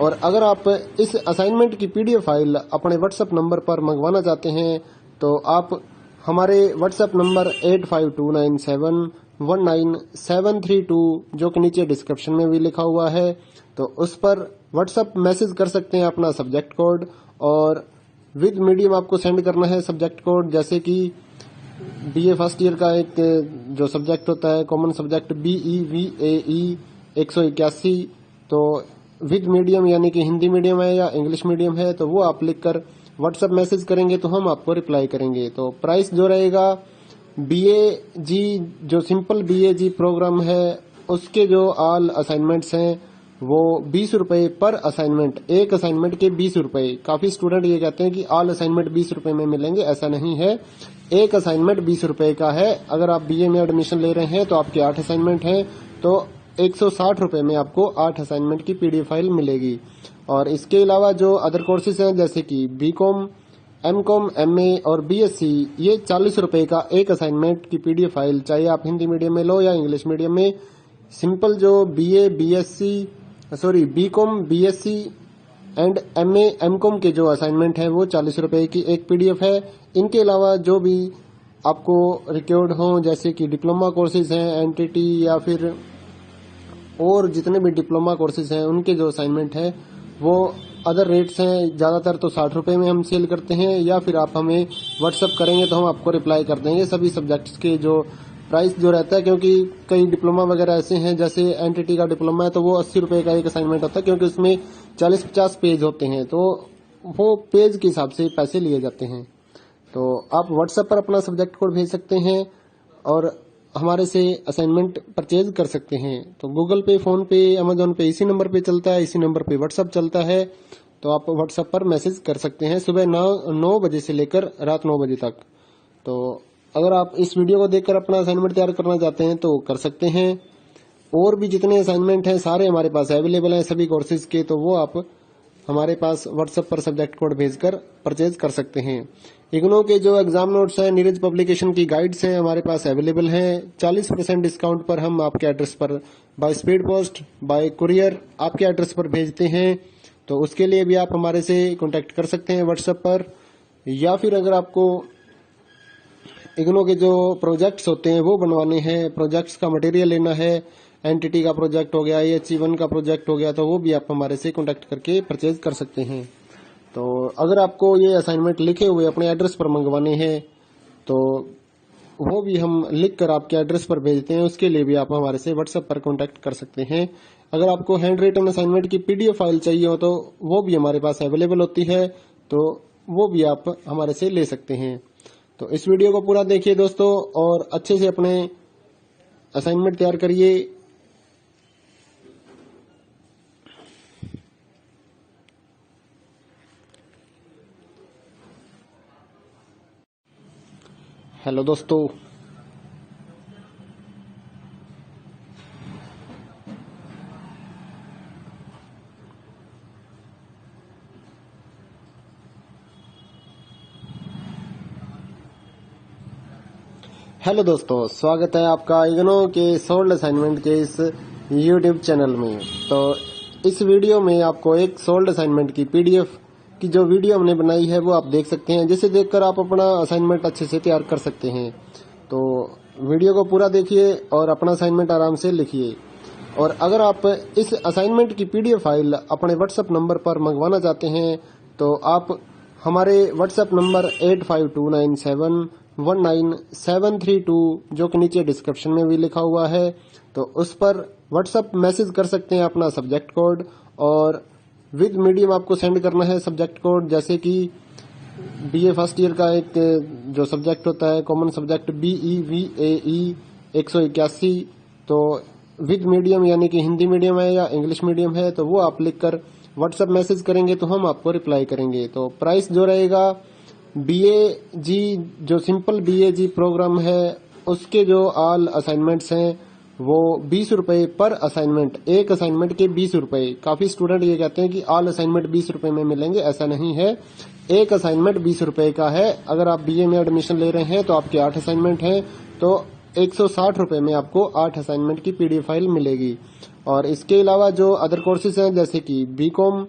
और अगर आप इस असाइनमेंट की पीडीएफ फाइल अपने व्हाट्सएप नंबर पर मंगवाना चाहते हैं तो आप हमारे व्हाट्सएप नंबर 8529719732 जो कि नीचे डिस्क्रिप्शन में भी लिखा हुआ है, तो उस पर व्हाट्सएप मैसेज कर सकते हैं अपना सब्जेक्ट कोड। और विद मीडियम आपको सेंड करना है सब्जेक्ट कोड, जैसे कि बीए फर्स्ट ईयर का एक जो सब्जेक्ट होता है कॉमन सब्जेक्ट BEVAE 181, तो विद मीडियम यानी कि हिंदी मीडियम है या इंग्लिश मीडियम है तो वो आप लिखकर व्हाट्सएप मैसेज करेंगे तो हम आपको रिप्लाई करेंगे। तो प्राइस जो रहेगा BAG जो सिंपल BAG प्रोग्राम है उसके जो ऑल असाइनमेंट्स हैं वो 20 रुपए पर असाइनमेंट, एक असाइनमेंट के 20 रुपए। काफी स्टूडेंट ये कहते हैं कि ऑल असाइनमेंट 20 रुपए में मिलेंगे, ऐसा नहीं है। एक असाइनमेंट 20 रुपए का है। अगर आप बीए में एडमिशन ले रहे हैं तो आपके 8 असाइनमेंट हैं, तो 160 रुपए में आपको 8 असाइनमेंट की पीडीएफ फाइल मिलेगी। और इसके अलावा जो अदर कोर्सेज हैं जैसे कि बीकॉम, एमकॉम, MA और BSc, ये 40 रुपए का एक असाइनमेंट की पीडीएफ फाइल, चाहे आप हिंदी मीडियम में लो या इंग्लिश मीडियम में। सिंपल जो BCom, BSc and MA, MCom के जो असाइनमेंट है वो 40 रुपए की एक पीडीएफ है। इनके अलावा जो भी आपको रिक्वायर्ड हो जैसे कि डिप्लोमा कोर्सेज हैं, एनटीटी या फिर और जितने भी डिप्लोमा कोर्सेज हैं उनके जो असाइनमेंट है वो अदर रेट्स हैं। ज़्यादातर तो 60 रुपए में हम सेल करते हैं, या फिर आप हमें व्हाट्सएप करेंगे तो हम आपको रिप्लाई कर देंगे सभी सब्जेक्ट्स के जो प्राइस जो रहता है। क्योंकि कई डिप्लोमा वगैरह ऐसे हैं, जैसे एनटीटी का डिप्लोमा है तो वो 80 रुपए का एक असाइनमेंट होता है, क्योंकि उसमें 40-50 पेज होते हैं, तो वो पेज के हिसाब से पैसे लिए जाते हैं। तो आप व्हाट्सएप पर अपना सब्जेक्ट कोड भेज सकते हैं और हमारे से असाइनमेंट परचेज कर सकते हैं। तो गूगल पे, फोन पे, अमेजोन पे इसी नंबर पे चलता है, इसी नंबर पे व्हाट्सअप चलता है। तो आप व्हाट्सएप पर मैसेज कर सकते हैं सुबह 9 बजे से लेकर रात 9 बजे तक। तो अगर आप इस वीडियो को देखकर अपना असाइनमेंट तैयार करना चाहते हैं तो कर सकते हैं। और भी जितने असाइनमेंट हैं सारे हमारे पास अवेलेबल हैं सभी कोर्सेज के, तो वो आप हमारे पास व्हाट्सएप पर सब्जेक्ट कोड भेजकर परचेज कर सकते हैं। इग्नो के जो एग्जाम नोट्स हैं, नीरज पब्लिकेशन की गाइड्स हैं हमारे पास अवेलेबल हैं। 40% डिस्काउंट पर हम आपके एड्रेस पर by speed post, bye courier आपके एड्रेस पर भेजते हैं। तो उसके लिए भी आप हमारे से कांटेक्ट कर सकते हैं व्हाट्सएप पर। या फिर अगर आपको इग्नो के जो प्रोजेक्ट्स होते हैं वो बनवाने हैं, प्रोजेक्ट्स का मटेरियल लेना है, एनटीटी का प्रोजेक्ट हो गया, HE1 का प्रोजेक्ट हो गया, तो वो भी आप हमारे से कांटेक्ट करके परचेज कर सकते हैं। तो अगर आपको ये असाइनमेंट लिखे हुए अपने एड्रेस पर मंगवाने हैं तो वो भी हम लिख कर आपके एड्रेस पर भेजते हैं। उसके लिए भी आप हमारे से व्हाट्सएप पर कांटेक्ट कर सकते हैं। अगर आपको हैंड रिटन असाइनमेंट की PDF फाइल चाहिए हो तो वो भी हमारे पास अवेलेबल होती है, तो वो भी आप हमारे से ले सकते हैं। तो इस वीडियो को पूरा देखिए दोस्तों और अच्छे से अपने असाइनमेंट तैयार करिए। हेलो दोस्तों, स्वागत है आपका इग्नो के सोल्ड असाइनमेंट के इस YouTube चैनल में। तो इस वीडियो में आपको एक सोल्ड असाइनमेंट की PDF की जो वीडियो हमने बनाई है वो आप देख सकते हैं, जिसे देखकर आप अपना असाइनमेंट अच्छे से तैयार कर सकते हैं। तो वीडियो को पूरा देखिए और अपना असाइनमेंट आराम से लिखिए। और अगर आप इस असाइनमेंट की PDF फाइल अपने व्हाट्सएप नंबर पर मंगवाना चाहते हैं तो आप हमारे व्हाट्सएप नंबर 8529719732 जो कि नीचे डिस्क्रिप्शन में भी लिखा हुआ है, तो उस पर व्हाट्सएप मैसेज कर सकते हैं अपना सब्जेक्ट कोड, और विद मीडियम आपको सेंड करना है सब्जेक्ट कोड। जैसे कि BA फर्स्ट ईयर का एक जो सब्जेक्ट होता है कॉमन सब्जेक्ट BEVAE 181, तो विद मीडियम यानी कि हिंदी मीडियम है या इंग्लिश मीडियम है, तो वो आप लिखकर व्हाट्सएप मैसेज करेंगे तो हम आपको रिप्लाई करेंगे। तो प्राइस जो रहेगा BAG जो सिंपल BAG प्रोग्राम है उसके जो ऑल असाइनमेंट्स हैं वो 20 रुपए पर असाइनमेंट, एक असाइनमेंट के 20 रुपए। काफी स्टूडेंट ये कहते हैं कि ऑल असाइनमेंट 20 रुपए में मिलेंगे, ऐसा नहीं है। एक असाइनमेंट 20 रुपए का है। अगर आप BA में एडमिशन ले रहे हैं तो आपके 8 असाइनमेंट हैं, तो 160 रुपए में आपको 8 असाइनमेंट की PDF फाइल मिलेगी। और इसके अलावा जो अदर कोर्सेज हैं जैसे कि BCom,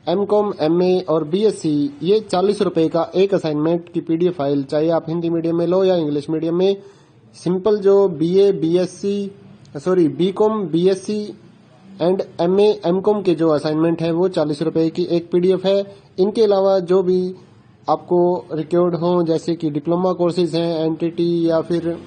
MCom, MA और BSc, ये 40 रुपए का एक असाइनमेंट की PDF फाइल, चाहे आप हिंदी मीडियम में लो या इंग्लिश मीडियम में। सिंपल जो BCom, BSc and MA, MCom के जो असाइनमेंट है वो 40 रुपए की एक PDF है। इनके अलावा जो भी आपको रिक्वायर्ड हो जैसे कि डिप्लोमा कोर्सेज हैं, NTT या फिर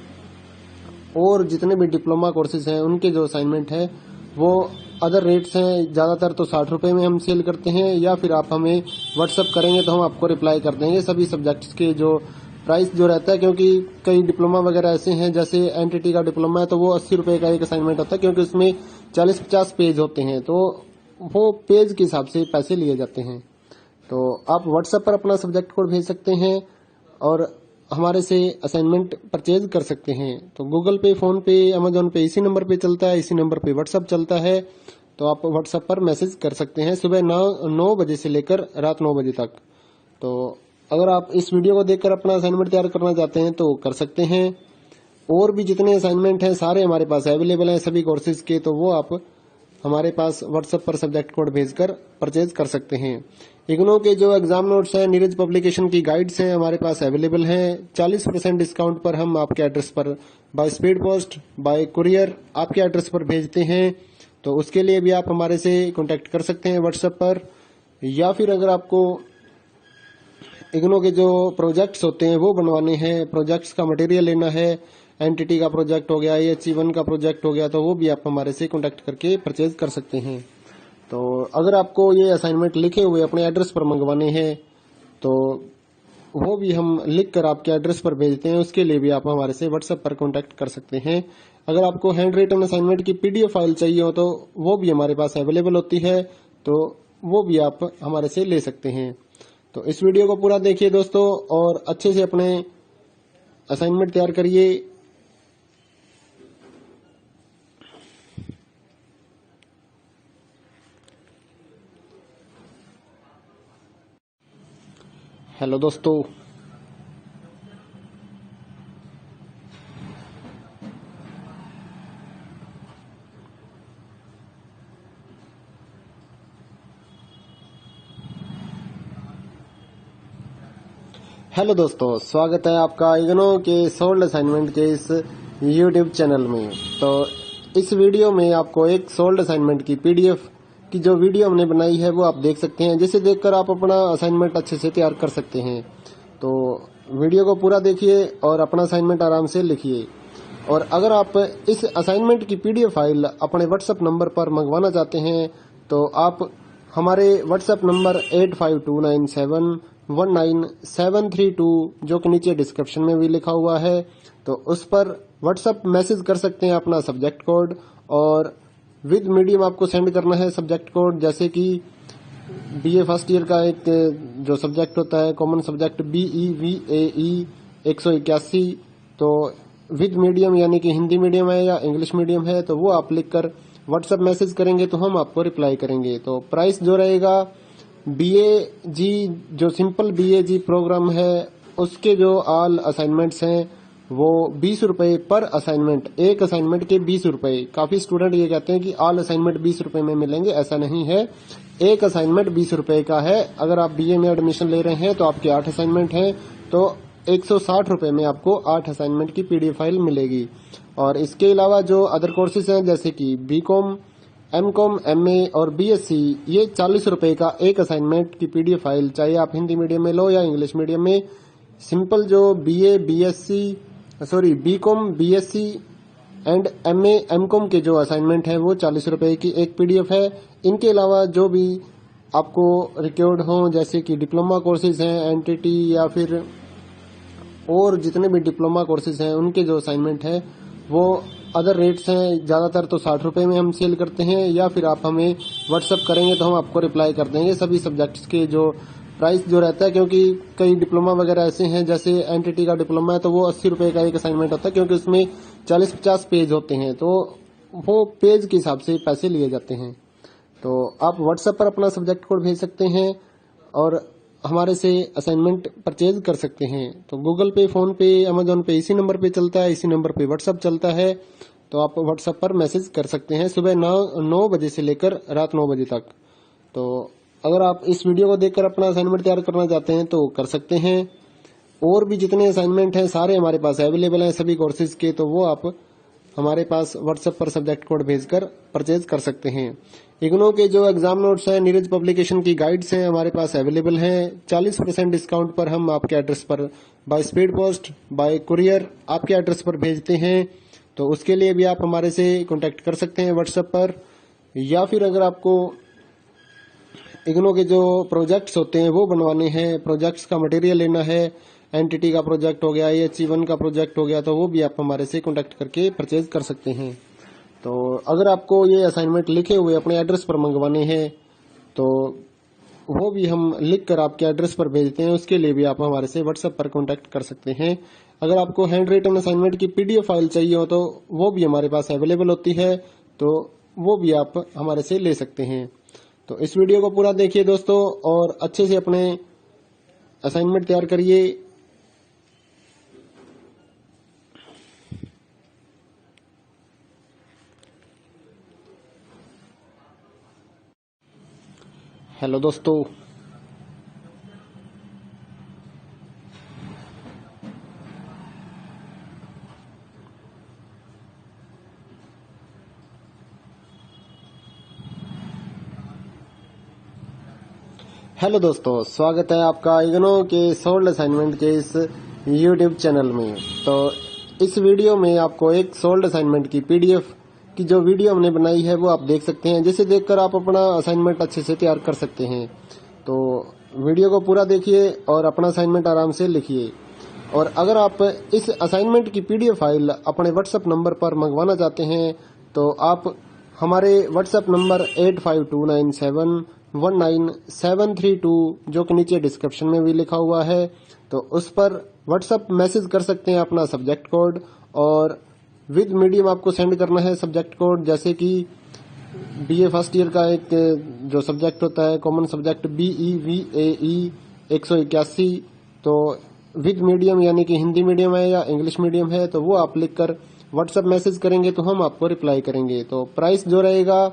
और जितने भी डिप्लोमा कोर्सेज हैं उनके जो असाइनमेंट है वो अदर रेट्स हैं। ज्यादातर तो 60 रुपए में हम सेल करते हैं, या फिर आप हमें व्हाट्सएप करेंगे तो हम आपको रिप्लाई कर देंगे सभी सब्जेक्ट्स के जो प्राइस जो रहता है। क्योंकि कई डिप्लोमा वगैरह ऐसे हैं, जैसे NTT का डिप्लोमा है तो वो 80 रुपए का एक असाइनमेंट होता है, क्योंकि उसमें 40-50 पेज होते हैं, तो वो पेज के हिसाब से पैसे लिए जाते हैं। तो आप व्हाट्सएप पर अपना सब्जेक्ट कोड भेज सकते हैं और हमारे से असाइनमेंट परचेज कर सकते हैं। तो गूगल पे, फोन पे, अमेजोन पे इसी नंबर पे चलता है, इसी नंबर पे व्हाट्सएप चलता है। तो आप व्हाट्सएप पर मैसेज कर सकते हैं सुबह 9 बजे से लेकर रात 9 बजे तक। तो अगर आप इस वीडियो को देखकर अपना असाइनमेंट तैयार करना चाहते हैं तो कर सकते हैं। और भी जितने असाइनमेंट हैं सारे हमारे पास अवेलेबल हैं सभी कोर्सेज के, तो वो आप हमारे पास व्हाट्सएप पर सब्जेक्ट कोड भेजकर परचेज कर सकते हैं। इग्नो के जो एग्जाम नोट्स हैं, नीरज पब्लिकेशन की गाइड्स हैं हमारे पास अवेलेबल हैं। 40% डिस्काउंट पर हम आपके एड्रेस पर by speed post, bye courier आपके एड्रेस पर भेजते हैं। तो उसके लिए भी आप हमारे से कांटेक्ट कर सकते हैं व्हाट्सएप पर। या फिर अगर आपको इग्नो के जो प्रोजेक्ट्स होते हैं वो बनवाने हैं, प्रोजेक्ट्स का मटेरियल लेना है, एनटीटी का प्रोजेक्ट हो गया, HE1 का प्रोजेक्ट हो गया, तो वो भी आप हमारे से कांटेक्ट करके परचेज कर सकते हैं। तो अगर आपको ये असाइनमेंट लिखे हुए अपने एड्रेस पर मंगवाने हैं तो वो भी हम लिख कर आपके एड्रेस पर भेजते हैं। उसके लिए भी आप हमारे से व्हाट्सएप पर कांटेक्ट कर सकते हैं। अगर आपको हैंड रिटन असाइनमेंट की पीडीएफ फाइल चाहिए हो तो वो भी हमारे पास अवेलेबल होती है, तो वो भी आप हमारे से ले सकते हैं। तो इस वीडियो को पूरा देखिए दोस्तों और अच्छे से अपने असाइनमेंट तैयार करिए। हेलो दोस्तों, स्वागत है आपका इग्नो के सोल्ड असाइनमेंट के इस यूट्यूब चैनल में। तो इस वीडियो में आपको एक सोल्ड असाइनमेंट की पीडीएफ की जो वीडियो हमने बनाई है वो आप देख सकते हैं, जिसे देखकर आप अपना असाइनमेंट अच्छे से तैयार कर सकते हैं। तो वीडियो को पूरा देखिए और अपना असाइनमेंट आराम से लिखिए। और अगर आप इस असाइनमेंट की पीडीएफ फाइल अपने व्हाट्सएप नंबर पर मंगवाना चाहते हैं तो आप हमारे व्हाट्सएप नंबर 8529719732 जो कि नीचे डिस्क्रिप्शन में भी लिखा हुआ है, तो उस पर व्हाट्सएप मैसेज कर सकते हैं अपना सब्जेक्ट कोड, और विद मीडियम आपको सेंड करना है सब्जेक्ट कोड। जैसे कि बीए फर्स्ट ईयर का एक जो सब्जेक्ट होता है कॉमन सब्जेक्ट BEVAE 181, तो विद मीडियम यानी कि हिंदी मीडियम है या इंग्लिश मीडियम है, तो वो आप लिखकर व्हाट्सएप मैसेज करेंगे तो हम आपको रिप्लाई करेंगे। तो प्राइस जो रहेगा BAG जो सिंपल BAG प्रोग्राम है उसके जो ऑल असाइनमेंट्स हैं वो 20 रुपए पर असाइनमेंट, एक असाइनमेंट के 20 रुपए। काफी स्टूडेंट ये कहते हैं कि ऑल असाइनमेंट 20 रुपए में मिलेंगे, ऐसा नहीं है। एक असाइनमेंट 20 रुपए का है। अगर आप BA में एडमिशन ले रहे हैं तो आपके 8 असाइनमेंट हैं, तो 160 रुपए में आपको 8 असाइनमेंट की पीडीएफ फाइल मिलेगी। और इसके अलावा जो अदर कोर्सेज हैं जैसे कि BCom, MCom, MA और BSc, ये 40 रुपए का एक असाइनमेंट की पीडीएफ फाइल, चाहे आप हिंदी मीडियम में लो या इंग्लिश मीडियम में। सिंपल जो BCom, BSc and MA, MCom के जो असाइनमेंट है वो 40 रुपए की एक पीडीएफ है। इनके अलावा जो भी आपको रिक्वायर्ड हो जैसे कि डिप्लोमा कोर्सेज हैं, एनटीटी या फिर और जितने भी डिप्लोमा कोर्सेज हैं उनके जो असाइनमेंट है वो अदर रेट्स हैं। ज्यादातर तो 60 रुपए में हम सेल करते हैं, या फिर आप हमें व्हाट्सअप करेंगे तो हम आपको रिप्लाई कर देंगे सभी सब्जेक्ट्स के जो प्राइस जो रहता है। क्योंकि कई डिप्लोमा वगैरह ऐसे हैं, जैसे एनटीटी का डिप्लोमा है तो वो 80 रुपए का एक असाइनमेंट होता है, क्योंकि उसमें 40-50 पेज होते हैं, तो वो पेज के हिसाब से पैसे लिए जाते हैं। तो आप व्हाट्सएप पर अपना सब्जेक्ट कोड भेज सकते हैं और हमारे से असाइनमेंट परचेज कर सकते हैं। तो गूगल पे, फोन पे, अमेजोन पे इसी नंबर पे चलता है, इसी नंबर पे व्हाट्सएप चलता है, तो आप व्हाट्सएप पर मैसेज कर सकते हैं सुबह 9 बजे से लेकर रात 9 बजे तक। तो अगर आप इस वीडियो को देखकर अपना असाइनमेंट तैयार करना चाहते हैं तो कर सकते हैं। और भी जितने असाइनमेंट हैं सारे हमारे पास अवेलेबल हैं सभी कोर्सेज के, तो वो आप हमारे पास व्हाट्सएप पर सब्जेक्ट कोड भेजकर परचेज कर सकते हैं। इग्नो के जो एग्जाम नोट्स हैं, नीरज पब्लिकेशन की गाइड्स हैं हमारे पास अवेलेबल हैं। 40% डिस्काउंट पर हम आपके एड्रेस पर by speed post, bye courier आपके एड्रेस पर भेजते हैं। तो उसके लिए भी आप हमारे से कांटेक्ट कर सकते हैं व्हाट्सएप पर, या फिर अगर आपको इग्नो के जो प्रोजेक्ट्स होते हैं वो बनवाने हैं, प्रोजेक्ट्स का मटेरियल लेना है, एनटीटी का प्रोजेक्ट हो गया, HE1 का प्रोजेक्ट हो गया, तो वो भी आप हमारे से कांटेक्ट करके परचेज कर सकते हैं। तो अगर आपको ये असाइनमेंट लिखे हुए अपने एड्रेस पर मंगवाने हैं तो वो भी हम लिख कर आपके एड्रेस पर भेजते हैं। उसके लिए भी आप हमारे से व्हाट्सएप पर कांटेक्ट कर सकते हैं। अगर आपको हैंड रिटन असाइनमेंट की पीडीएफ फाइल चाहिए हो तो वो भी हमारे पास अवेलेबल होती है, तो वो भी आप हमारे से ले सकते हैं। तो इस वीडियो को पूरा देखिए दोस्तों और अच्छे से अपने असाइनमेंट तैयार करिए। हेलो दोस्तों, स्वागत है आपका इग्नो के सोल्ड असाइनमेंट के इस यूट्यूब चैनल में। तो इस वीडियो में आपको एक सोल्ड असाइनमेंट की पीडीएफ की जो वीडियो हमने बनाई है वो आप देख सकते हैं, जिसे देखकर आप अपना असाइनमेंट अच्छे से तैयार कर सकते हैं। तो वीडियो को पूरा देखिए और अपना असाइनमेंट आराम से लिखिए। और अगर आप इस असाइनमेंट की पीडीएफ फाइल अपने व्हाट्सएप नंबर पर मंगवाना चाहते हैं तो आप हमारे व्हाट्सएप नंबर 8529719732 जो कि नीचे डिस्क्रिप्शन में भी लिखा हुआ है, तो उस पर व्हाट्सएप मैसेज कर सकते हैं अपना सब्जेक्ट कोड, और विद मीडियम आपको सेंड करना है सब्जेक्ट कोड। जैसे कि बीए फर्स्ट ईयर का एक जो सब्जेक्ट होता है कॉमन सब्जेक्ट BEVAE 181, तो विद मीडियम यानी कि हिंदी मीडियम है या इंग्लिश मीडियम है तो वो आप लिखकर व्हाट्सएप मैसेज करेंगे तो हम आपको रिप्लाई करेंगे। तो प्राइस जो रहेगा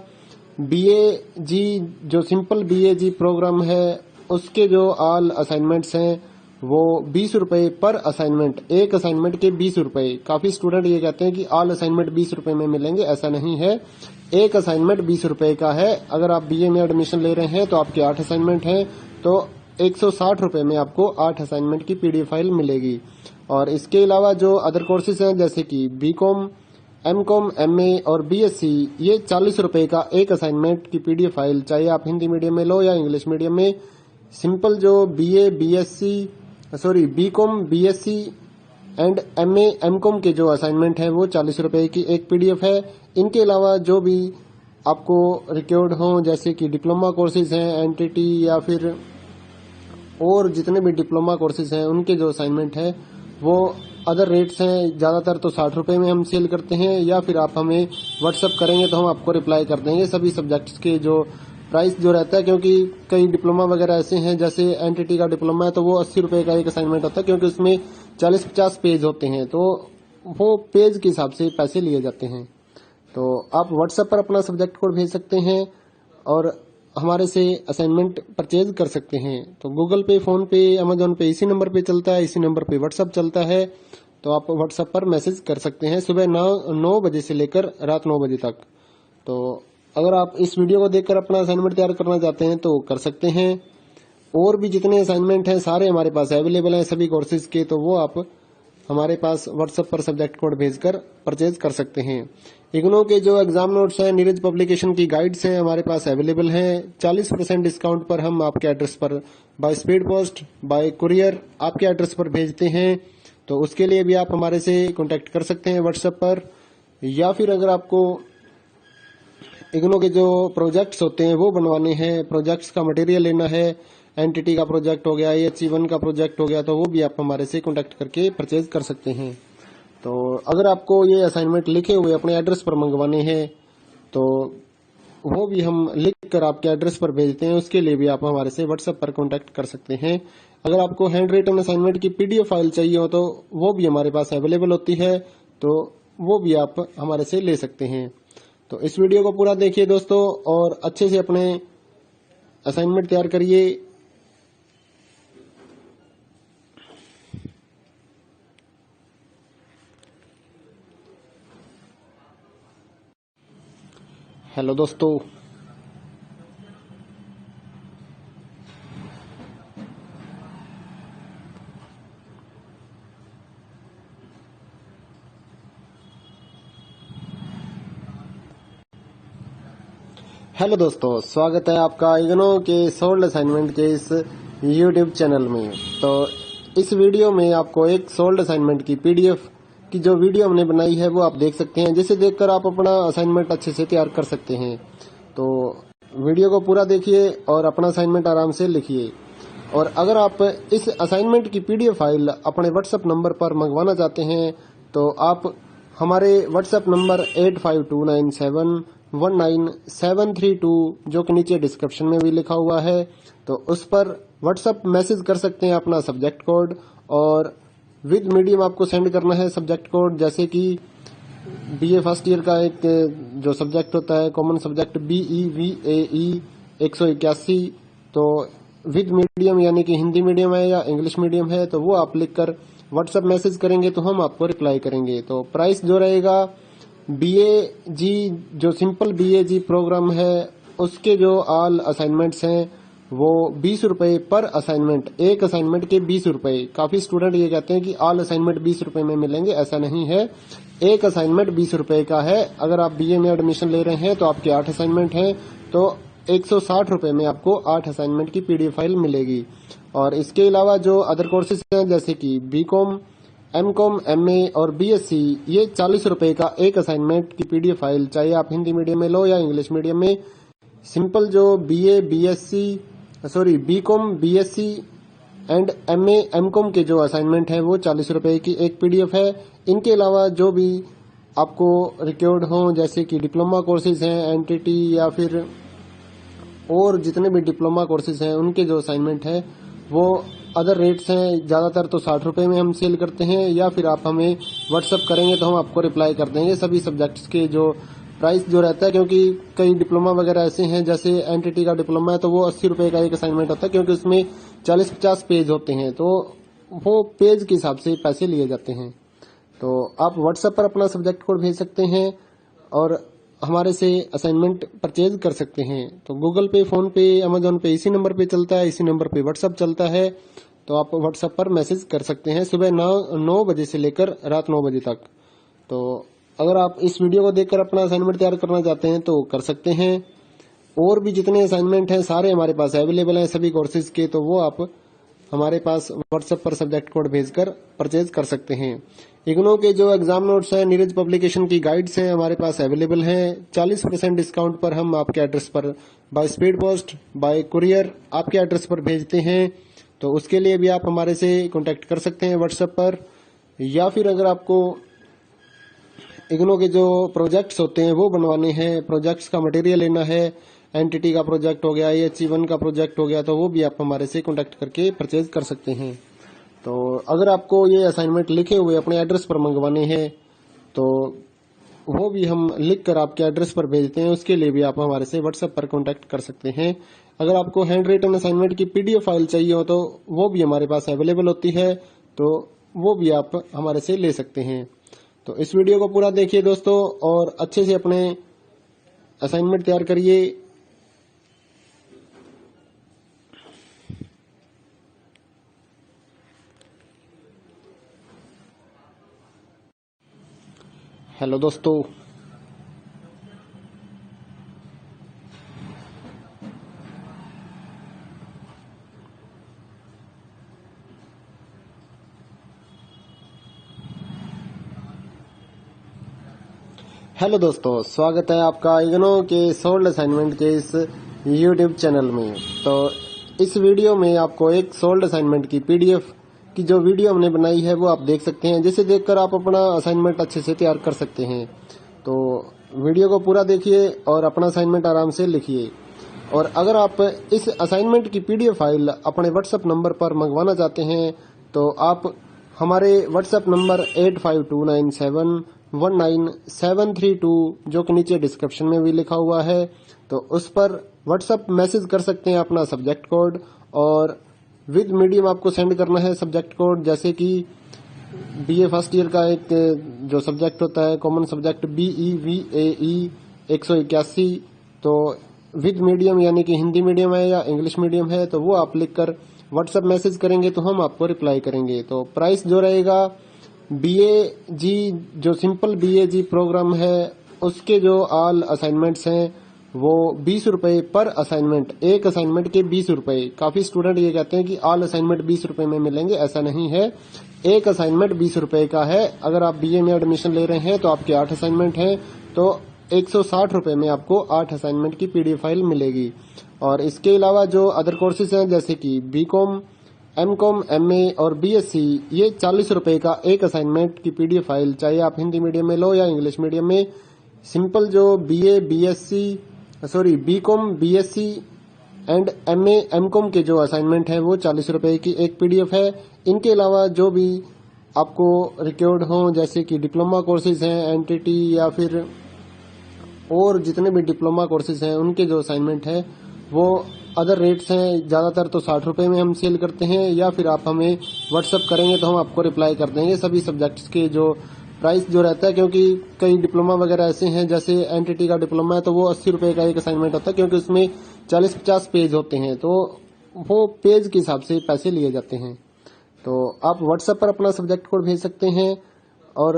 BAG जो सिंपल BAG प्रोग्राम है उसके जो ऑल असाइनमेंट्स हैं वो 20 रुपए पर असाइनमेंट, एक असाइनमेंट के 20 रुपए। काफी स्टूडेंट ये कहते हैं कि ऑल असाइनमेंट 20 रुपए में मिलेंगे, ऐसा नहीं है। एक असाइनमेंट 20 रुपए का है। अगर आप BA में एडमिशन ले रहे हैं तो आपके 8 असाइनमेंट हैं तो 160 रुपए में आपको 8 असाइनमेंट की पीडीएफ फाइल मिलेगी। और इसके अलावा जो अदर कोर्सेज हैं जैसे कि BCom, MCom, MA और BSc, ये 40 रुपए का एक असाइनमेंट की पीडीएफ फाइल, चाहे आप हिंदी मीडियम में लो या इंग्लिश मीडियम में। सिंपल जो BCom, BSc and MA, MCom के जो असाइनमेंट है वो 40 रुपए की एक पीडीएफ है। इनके अलावा जो भी आपको रिक्वायर्ड हो जैसे कि डिप्लोमा कोर्सेज हैं, एनटीटी या फिर और जितने भी डिप्लोमा कोर्सेज हैं उनके जो असाइनमेंट है वो अदर रेट्स हैं। ज्यादातर तो 60 रुपए में हम सेल करते हैं, या फिर आप हमें व्हाट्सएप करेंगे तो हम आपको रिप्लाई कर देंगे सभी सब्जेक्ट्स के जो प्राइस जो रहता है। क्योंकि कई डिप्लोमा वगैरह ऐसे हैं, जैसे एनटीटी का डिप्लोमा है तो वो 80 रुपए का एक असाइनमेंट होता है, क्योंकि उसमें 40-50 पेज होते हैं तो वो पेज के हिसाब से पैसे लिए जाते हैं। तो आप व्हाट्सएप पर अपना सब्जेक्ट कोड भेज सकते हैं और हमारे से असाइनमेंट परचेज कर सकते हैं। तो गूगल पे, फोन पे, अमेजोन पे इसी नंबर पे चलता है, इसी नंबर पे व्हाट्सएप चलता है। तो आप व्हाट्सएप पर मैसेज कर सकते हैं सुबह 9 बजे से लेकर रात 9 बजे तक। तो अगर आप इस वीडियो को देखकर अपना असाइनमेंट तैयार करना चाहते हैं तो कर सकते हैं। और भी जितने असाइनमेंट हैं सारे हमारे पास अवेलेबल हैं सभी कोर्सेज के, तो वो आप हमारे पास व्हाट्सएप पर सब्जेक्ट कोड भेजकर परचेज कर सकते हैं। इग्नो के जो एग्जाम नोट्स हैं, नीरज पब्लिकेशन की गाइड्स हैं हमारे पास अवेलेबल हैं। 40% डिस्काउंट पर हम आपके एड्रेस पर by speed post, bye courier आपके एड्रेस पर भेजते हैं। तो उसके लिए भी आप हमारे से कांटेक्ट कर सकते हैं व्हाट्सएप पर। या फिर अगर आपको इग्नो के जो प्रोजेक्ट्स होते हैं वो बनवाने हैं, प्रोजेक्ट्स का मटेरियल लेना है, एनटीटी का प्रोजेक्ट हो गया, HE1 का प्रोजेक्ट हो गया, तो वो भी आप हमारे से कांटेक्ट करके परचेज कर सकते हैं। तो अगर आपको ये असाइनमेंट लिखे हुए अपने एड्रेस पर मंगवाने हैं तो वो भी हम लिख कर आपके एड्रेस पर भेजते हैं, उसके लिए भी आप हमारे से व्हाट्सएप पर कांटेक्ट कर सकते हैं। अगर आपको हैंड रिटन असाइनमेंट की पीडीएफ फाइल चाहिए हो तो वो भी हमारे पास अवेलेबल होती है, तो वो भी आप हमारे से ले सकते हैं। तो इस वीडियो को पूरा देखिए दोस्तों और अच्छे से अपने असाइनमेंट तैयार करिए। हेलो दोस्तों, स्वागत है आपका इग्नो के सोल्ड असाइनमेंट के इस यूट्यूब चैनल में। तो इस वीडियो में आपको एक सोल्ड असाइनमेंट की पीडीएफ की जो वीडियो हमने बनाई है वो आप देख सकते हैं, जिसे देखकर आप अपना असाइनमेंट अच्छे से तैयार कर सकते हैं। तो वीडियो को पूरा देखिए और अपना असाइनमेंट आराम से लिखिए। और अगर आप इस असाइनमेंट की पीडीएफ फाइल अपने व्हाट्सएप नंबर पर मंगवाना चाहते हैं तो आप हमारे व्हाट्सएप नंबर 8529719732 जो कि नीचे डिस्क्रिप्शन में भी लिखा हुआ है, तो उस पर व्हाट्सएप मैसेज कर सकते हैं अपना सब्जेक्ट कोड, और विद मीडियम आपको सेंड करना है सब्जेक्ट कोड। जैसे कि BA फर्स्ट ईयर का एक जो सब्जेक्ट होता है कॉमन सब्जेक्ट BEVAE 181, तो विद मीडियम यानी कि हिंदी मीडियम है या इंग्लिश मीडियम है तो वो आप लिखकर व्हाट्सएप मैसेज करेंगे तो हम आपको रिप्लाई करेंगे। तो प्राइस जो रहेगा BAG जो सिंपल BAG प्रोग्राम है उसके जो ऑल असाइनमेंट्स हैं वो 20 रुपए पर असाइनमेंट, एक असाइनमेंट के 20 रुपए। काफी स्टूडेंट ये कहते हैं कि ऑल असाइनमेंट 20 रुपए में मिलेंगे, ऐसा नहीं है। एक असाइनमेंट 20 रुपए का है। अगर आप BA में एडमिशन ले रहे हैं तो आपके 8 असाइनमेंट हैं तो 160 रुपये में आपको 8 असाइनमेंट की PDF फाइल मिलेगी। और इसके अलावा जो अदर कोर्सेज हैं जैसे कि BCom, MCom, MA और BSc, ये 40 रुपये का एक असाइनमेंट की PDF फाइल, चाहे आप हिंदी मीडियम में लो या इंग्लिश मीडियम में। सिंपल जो BCom, BSc and MA, MCom के जो असाइनमेंट है वो 40 रुपये की एक PDF है। इनके अलावा जो भी आपको रिक्वायर्ड हो जैसे कि डिप्लोमा कोर्सेज हैं, NTT या फिर और जितने भी डिप्लोमा कोर्सेज हैं उनके जो असाइनमेंट है वो अदर रेट्स हैं। ज़्यादातर तो 60 रुपये में हम सेल करते हैं, या फिर आप हमें व्हाट्सअप करेंगे तो हम आपको रिप्लाई कर देंगे सभी सब्जेक्ट्स के जो प्राइस जो रहता है। क्योंकि कई डिप्लोमा वगैरह ऐसे हैं, जैसे NTT का डिप्लोमा है तो वो 80 रुपये का एक असाइनमेंट होता है, क्योंकि उसमें 40-50 पेज होते हैं, तो वो पेज के हिसाब से पैसे लिए जाते हैं। तो आप व्हाट्सएप पर अपना सब्जेक्ट कोड भेज सकते हैं और हमारे से असाइनमेंट परचेज कर सकते हैं। तो गूगल पे, फोन पे, अमेजोन पे इसी नंबर पे चलता है, इसी नंबर पे व्हाट्सएप चलता है। तो आप व्हाट्सएप पर मैसेज कर सकते हैं सुबह 9 बजे से लेकर रात 9 बजे तक। तो अगर आप इस वीडियो को देखकर अपना असाइनमेंट तैयार करना चाहते हैं तो कर सकते हैं। और भी जितने असाइनमेंट हैं सारे हमारे पास अवेलेबल हैं सभी कोर्सेज के, तो वो आप हमारे पास व्हाट्सएप पर सब्जेक्ट कोड भेजकर परचेज कर सकते हैं। इग्नो के जो एग्जाम नोट्स हैं, नीरज पब्लिकेशन की गाइड्स हैं हमारे पास अवेलेबल हैं। 40% डिस्काउंट पर हम आपके एड्रेस पर by speed post, bye courier आपके एड्रेस पर भेजते हैं। तो उसके लिए भी आप हमारे से कांटेक्ट कर सकते हैं व्हाट्सएप पर। या फिर अगर आपको इग्नो के जो प्रोजेक्ट्स होते हैं वो बनवाने हैं, प्रोजेक्ट्स का मटेरियल लेना है, NTT का प्रोजेक्ट हो गया, IHE1 का प्रोजेक्ट हो गया, तो वो भी आप हमारे से कांटेक्ट करके परचेज कर सकते हैं। तो अगर आपको ये असाइनमेंट लिखे हुए अपने एड्रेस पर मंगवाने हैं तो वो भी हम लिख कर आपके एड्रेस पर भेजते हैं, उसके लिए भी आप हमारे से व्हाट्सएप पर कांटेक्ट कर सकते हैं। अगर आपको हैंड रिटन असाइनमेंट की PDF फाइल चाहिए हो तो वो भी हमारे पास अवेलेबल होती है, तो वो भी आप हमारे से ले सकते हैं। तो इस वीडियो को पूरा देखिए दोस्तों और अच्छे से अपने असाइनमेंट तैयार करिए। हेलो दोस्तों, स्वागत है आपका इग्नो के सोल्ड असाइनमेंट के इस YouTube चैनल में। तो इस वीडियो में आपको एक सोल्ड असाइनमेंट की PDF की जो वीडियो हमने बनाई है वो आप देख सकते हैं, जिसे देखकर आप अपना असाइनमेंट अच्छे से तैयार कर सकते हैं। तो वीडियो को पूरा देखिए और अपना असाइनमेंट आराम से लिखिए। और अगर आप इस असाइनमेंट की PDF फाइल अपने व्हाट्सएप नंबर पर मंगवाना चाहते हैं तो आप हमारे व्हाट्सएप नंबर 8529719732 जो कि नीचे डिस्क्रिप्शन में भी लिखा हुआ है, तो उस पर व्हाट्सएप मैसेज कर सकते हैं अपना सब्जेक्ट कोड, और विद मीडियम आपको सेंड करना है सब्जेक्ट कोड। जैसे कि BA फर्स्ट ईयर का एक जो सब्जेक्ट होता है कॉमन सब्जेक्ट BEVAE 181, तो विद मीडियम यानी कि हिंदी मीडियम है या इंग्लिश मीडियम है, तो वो आप लिखकर व्हाट्सएप मैसेज करेंगे तो हम आपको रिप्लाई करेंगे। तो प्राइस जो रहेगा BAG जो सिंपल BAG प्रोग्राम है उसके जो ऑल असाइनमेंट्स हैं वो 20 रुपए पर असाइनमेंट, एक असाइनमेंट के 20 रुपए। काफी स्टूडेंट ये कहते हैं कि ऑल असाइनमेंट 20 रुपए में मिलेंगे, ऐसा नहीं है। एक असाइनमेंट 20 रुपए का है। अगर आप BA में एडमिशन ले रहे हैं तो आपके 8 असाइनमेंट हैं, तो 160 रुपए में आपको 8 असाइनमेंट की PDF फाइल मिलेगी। और इसके अलावा जो अदर कोर्सेज हैं जैसे कि BCom, MCom, MA और BSc, ये 40 रुपए का एक असाइनमेंट की PDF फाइल, चाहे आप हिंदी मीडियम में लो या इंग्लिश मीडियम में। सिंपल जो BCom, BSc and MA, MCom के जो असाइनमेंट है वो 40 रुपए की एक PDF है। इनके अलावा जो भी आपको रिक्वायर्ड हो जैसे कि डिप्लोमा कोर्सेज हैं, NTT या फिर और जितने भी डिप्लोमा कोर्सेज हैं उनके जो असाइनमेंट है वो अदर रेट्स हैं। ज़्यादातर तो 60 रुपये में हम सेल करते हैं, या फिर आप हमें व्हाट्सएप करेंगे तो हम आपको रिप्लाई कर देंगे सभी सब्जेक्ट्स के जो प्राइस जो रहता है। क्योंकि कई डिप्लोमा वगैरह ऐसे हैं, जैसे NTT का डिप्लोमा है तो वो 80 रुपये का एक असाइनमेंट होता है, क्योंकि उसमें 40-50 पेज होते हैं, तो वो पेज के हिसाब से पैसे लिए जाते हैं। तो आप व्हाट्सएप पर अपना सब्जेक्ट कोड भेज सकते हैं और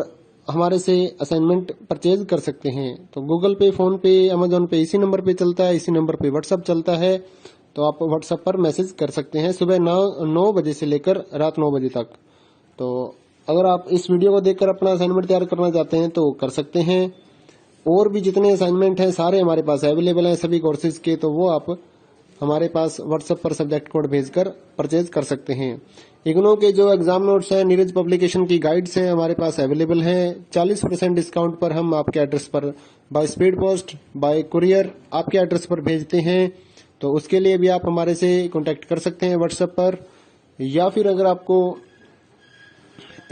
हमारे से असाइनमेंट परचेज कर सकते हैं। तो गूगल पे, फोन पे, अमेजोन पे इसी नंबर पे चलता है, इसी नंबर पे व्हाट्सअप चलता है। तो आप व्हाट्सएप पर मैसेज कर सकते हैं सुबह 9 बजे से लेकर रात 9 बजे तक। तो अगर आप इस वीडियो को देखकर अपना असाइनमेंट तैयार करना चाहते हैं तो कर सकते हैं। और भी जितने असाइनमेंट हैं सारे हमारे पास अवेलेबल हैं सभी कोर्सेज के, तो वो आप हमारे पास व्हाट्सएप पर सब्जेक्ट कोड भेजकर परचेज कर सकते हैं। इग्नो के जो एग्जाम नोट्स हैं, नीरज पब्लिकेशन की गाइड्स हैं हमारे पास अवेलेबल हैं। 40% डिस्काउंट पर हम आपके एड्रेस पर by speed post, bye courier आपके एड्रेस पर भेजते हैं। तो उसके लिए भी आप हमारे से कांटेक्ट कर सकते हैं व्हाट्सएप पर। या फिर अगर आपको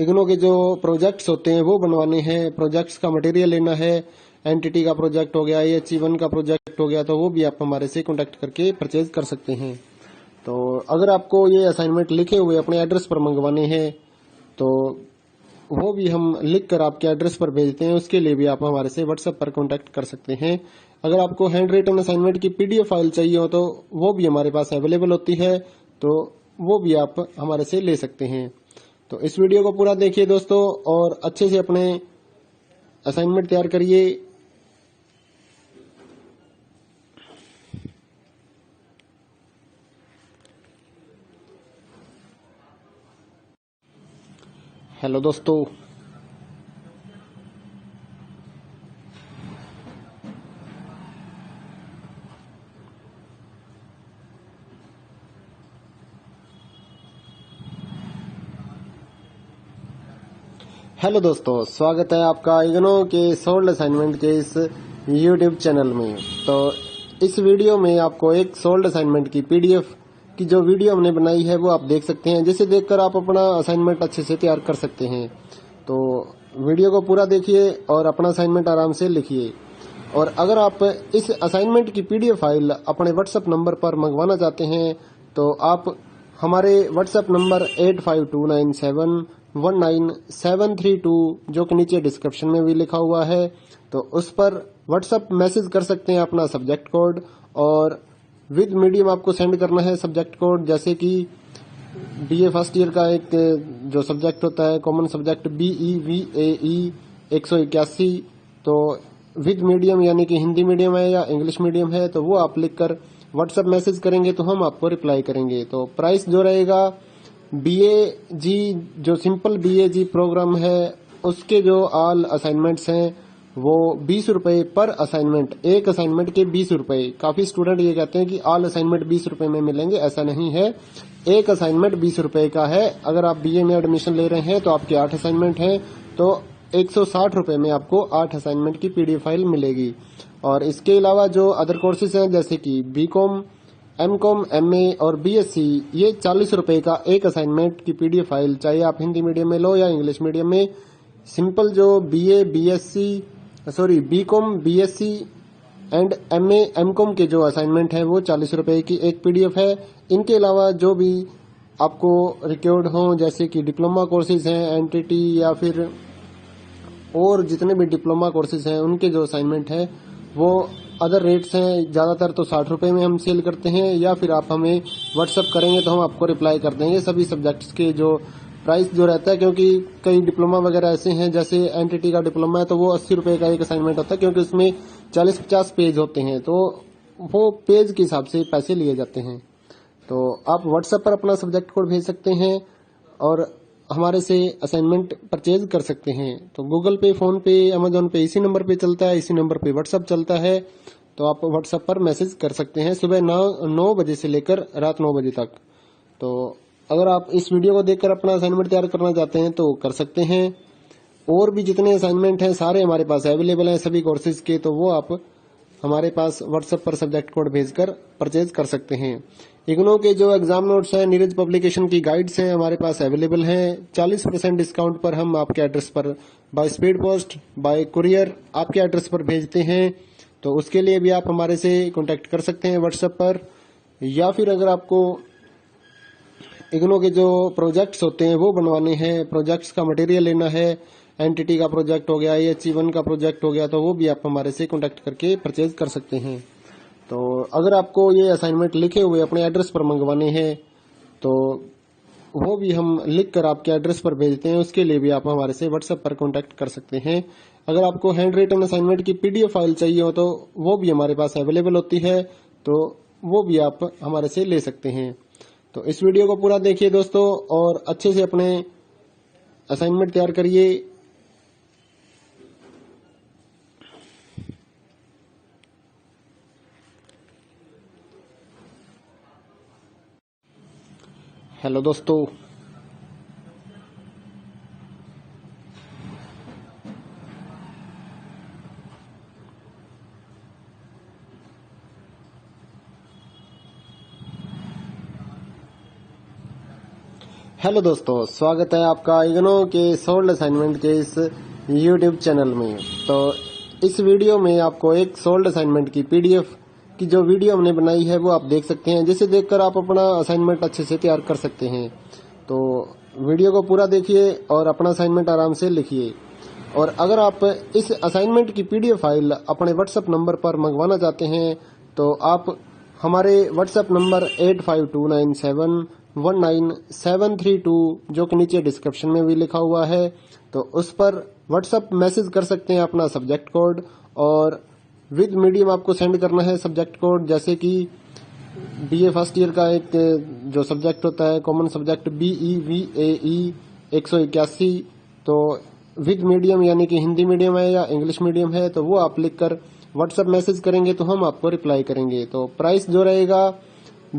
इग्नो के जो प्रोजेक्ट्स होते हैं वो बनवाने हैं, प्रोजेक्ट्स का मटेरियल लेना है, एनटीटी का प्रोजेक्ट हो गया, EHE1 का प्रोजेक्ट हो गया, तो वो भी आप हमारे से कांटेक्ट करके परचेज कर सकते हैं। तो अगर आपको ये असाइनमेंट लिखे हुए अपने एड्रेस पर मंगवाने हैं तो वो भी हम लिख कर आपके एड्रेस पर भेजते हैं। उसके लिए भी आप हमारे से व्हाट्सएप पर कांटेक्ट कर सकते हैं। अगर आपको हैंड रिटन असाइनमेंट की PDF फाइल चाहिए हो तो वो भी हमारे पास अवेलेबल होती है, तो वो भी आप हमारे से ले सकते हैं। तो इस वीडियो को पूरा देखिए दोस्तों और अच्छे से अपने असाइनमेंट तैयार करिए। हेलो दोस्तों, हेलो दोस्तों, स्वागत है आपका इग्नो के सोल्ड असाइनमेंट के इस YouTube चैनल में। तो इस वीडियो में आपको एक सोल्ड असाइनमेंट की PDF की जो वीडियो हमने बनाई है वो आप देख सकते हैं, जिसे देखकर आप अपना असाइनमेंट अच्छे से तैयार कर सकते हैं। तो वीडियो को पूरा देखिए और अपना असाइनमेंट आराम से लिखिए। और अगर आप इस असाइनमेंट की PDF फाइल अपने व्हाट्सएप नंबर पर मंगवाना चाहते हैं तो आप हमारे व्हाट्सएप नंबर 8529719732 जो कि नीचे डिस्क्रिप्शन में भी लिखा हुआ है, तो उस पर व्हाट्सएप मैसेज कर सकते हैं अपना सब्जेक्ट कोड। और विद मीडियम आपको सेंड करना है सब्जेक्ट कोड, जैसे कि BA फर्स्ट ईयर का एक जो सब्जेक्ट होता है कॉमन सब्जेक्ट BEVAE 181, तो विद मीडियम यानी कि हिंदी मीडियम है या इंग्लिश मीडियम है तो वो आप लिखकर व्हाट्सएप मैसेज करेंगे तो हम आपको रिप्लाई करेंगे। तो प्राइस जो रहेगा BAG जो सिंपल BAG प्रोग्राम है उसके जो ऑल असाइनमेंट्स हैं वो 20 रुपए पर असाइनमेंट, एक असाइनमेंट के 20 रुपए। काफी स्टूडेंट ये कहते हैं कि ऑल असाइनमेंट 20 रुपए में मिलेंगे, ऐसा नहीं है। एक असाइनमेंट 20 रुपए का है। अगर आप BA में एडमिशन ले रहे हैं तो आपके 8 असाइनमेंट हैं तो 160 रुपए में आपको 8 असाइनमेंट की PDF फाइल मिलेगी। और इसके अलावा जो अदर कोर्सेज हैं जैसे कि BCom, MCom, MA और BSc, ये 40 रुपए का एक असाइनमेंट की PDF फाइल, चाहे आप हिंदी मीडियम में लो या इंग्लिश मीडियम में। सिंपल जो BCom, BSc and MA, MCom के जो असाइनमेंट है वो 40 रुपए की एक PDF है। इनके अलावा जो भी आपको रिक्वायर्ड हो जैसे कि डिप्लोमा कोर्सेज हैं, NTT या फिर और जितने भी डिप्लोमा कोर्सेज हैं उनके जो असाइनमेंट है वो अदर रेट्स हैं। ज्यादातर तो 60 रुपए में हम सेल करते हैं, या फिर आप हमें व्हाट्सएप करेंगे तो हम आपको रिप्लाई कर देंगे सभी सब्जेक्ट्स के जो प्राइस जो रहता है। क्योंकि कई डिप्लोमा वगैरह ऐसे हैं, जैसे NTT का डिप्लोमा है तो वो 80 रुपए का एक असाइनमेंट होता है, क्योंकि उसमें 40-50 पेज होते हैं तो वो पेज के हिसाब से पैसे लिए जाते हैं। तो आप व्हाट्सएप पर अपना सब्जेक्ट कोड भेज सकते हैं और हमारे से असाइनमेंट परचेज कर सकते हैं। तो गूगल पे, फोन पे, अमेजोन पे इसी नंबर पे चलता है, इसी नंबर पे व्हाट्सएप चलता है। तो आप व्हाट्सएप पर मैसेज कर सकते हैं सुबह 9 बजे से लेकर रात 9 बजे तक। तो अगर आप इस वीडियो को देखकर अपना असाइनमेंट तैयार करना चाहते हैं तो कर सकते हैं। और भी जितने असाइनमेंट हैं सारे हमारे पास अवेलेबल हैं सभी कोर्सेज के, तो वो आप हमारे पास व्हाट्सएप पर सब्जेक्ट कोड भेजकर परचेज कर सकते हैं। इग्नो के जो एग्जाम नोट्स हैं, नीरज पब्लिकेशन की गाइड्स हैं हमारे पास अवेलेबल हैं। 40% डिस्काउंट पर हम आपके एड्रेस पर by speed post, bye courier आपके एड्रेस पर भेजते हैं। तो उसके लिए भी आप हमारे से कांटेक्ट कर सकते हैं व्हाट्सएप पर। या फिर अगर आपको इग्नो के जो प्रोजेक्ट्स होते हैं वो बनवाने हैं, प्रोजेक्ट्स का मटेरियल लेना है, एनटीटी का प्रोजेक्ट हो गया, EHE1 का प्रोजेक्ट हो गया, तो वो भी आप हमारे से कांटेक्ट करके परचेज कर सकते हैं। तो अगर आपको ये असाइनमेंट लिखे हुए अपने एड्रेस पर मंगवाने हैं तो वो भी हम लिख कर आपके एड्रेस पर भेजते हैं। उसके लिए भी आप हमारे से व्हाट्सएप पर कांटेक्ट कर सकते हैं। अगर आपको हैंड रिटन असाइनमेंट की पीडीएफ फाइल चाहिए हो तो वो भी हमारे पास अवेलेबल होती है, तो वो भी आप हमारे से ले सकते हैं। तो इस वीडियो को पूरा देखिए दोस्तों और अच्छे से अपने असाइनमेंट तैयार करिए। हेलो दोस्तों, स्वागत है आपका इग्नो के सोल्ड असाइनमेंट के इस यूट्यूब चैनल में। तो इस वीडियो में आपको एक सोल्ड असाइनमेंट की पीडीएफ की जो वीडियो हमने बनाई है वो आप देख सकते हैं, जिसे देखकर आप अपना असाइनमेंट अच्छे से तैयार कर सकते हैं। तो वीडियो को पूरा देखिए और अपना असाइनमेंट आराम से लिखिए। और अगर आप इस असाइनमेंट की पीडीएफ फाइल अपने व्हाट्सएप नंबर पर मंगवाना चाहते हैं तो आप हमारे व्हाट्सएप नंबर 8529719732 जो कि नीचे डिस्क्रिप्शन में भी लिखा हुआ है, तो उस पर व्हाट्सएप मैसेज कर सकते हैं अपना सब्जेक्ट कोड, और विद मीडियम आपको सेंड करना है सब्जेक्ट कोड। जैसे कि बीए फर्स्ट ईयर का एक जो सब्जेक्ट होता है कॉमन सब्जेक्ट BEVAE 181, तो विद मीडियम यानी कि हिंदी मीडियम है या इंग्लिश मीडियम है तो वो आप लिखकर व्हाट्सएप मैसेज करेंगे तो हम आपको रिप्लाई करेंगे। तो प्राइस जो रहेगा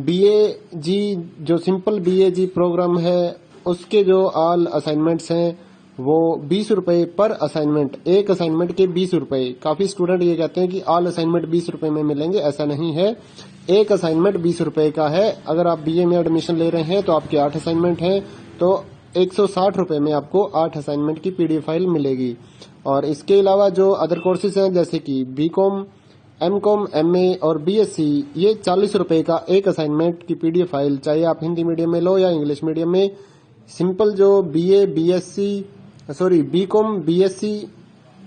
BAG जो सिंपल BAG प्रोग्राम है उसके जो ऑल असाइनमेंट्स हैं वो 20 रुपए पर असाइनमेंट, एक असाइनमेंट के 20 रुपए। काफी स्टूडेंट ये कहते हैं कि ऑल असाइनमेंट 20 रुपए में मिलेंगे, ऐसा नहीं है। एक असाइनमेंट 20 रुपए का है। अगर आप BA में एडमिशन ले रहे हैं तो आपके 8 असाइनमेंट हैं तो 160 रुपए में आपको 8 असाइनमेंट की पीडीएफ फाइल मिलेगी। और इसके अलावा जो अदर कोर्सेज हैं जैसे कि BCom, MCom, MA और BSc, ये 40 रुपए का एक असाइनमेंट की पीडीएफ फाइल, चाहे आप हिंदी मीडियम में लो या इंग्लिश मीडियम में। सिंपल जो BCom, BSc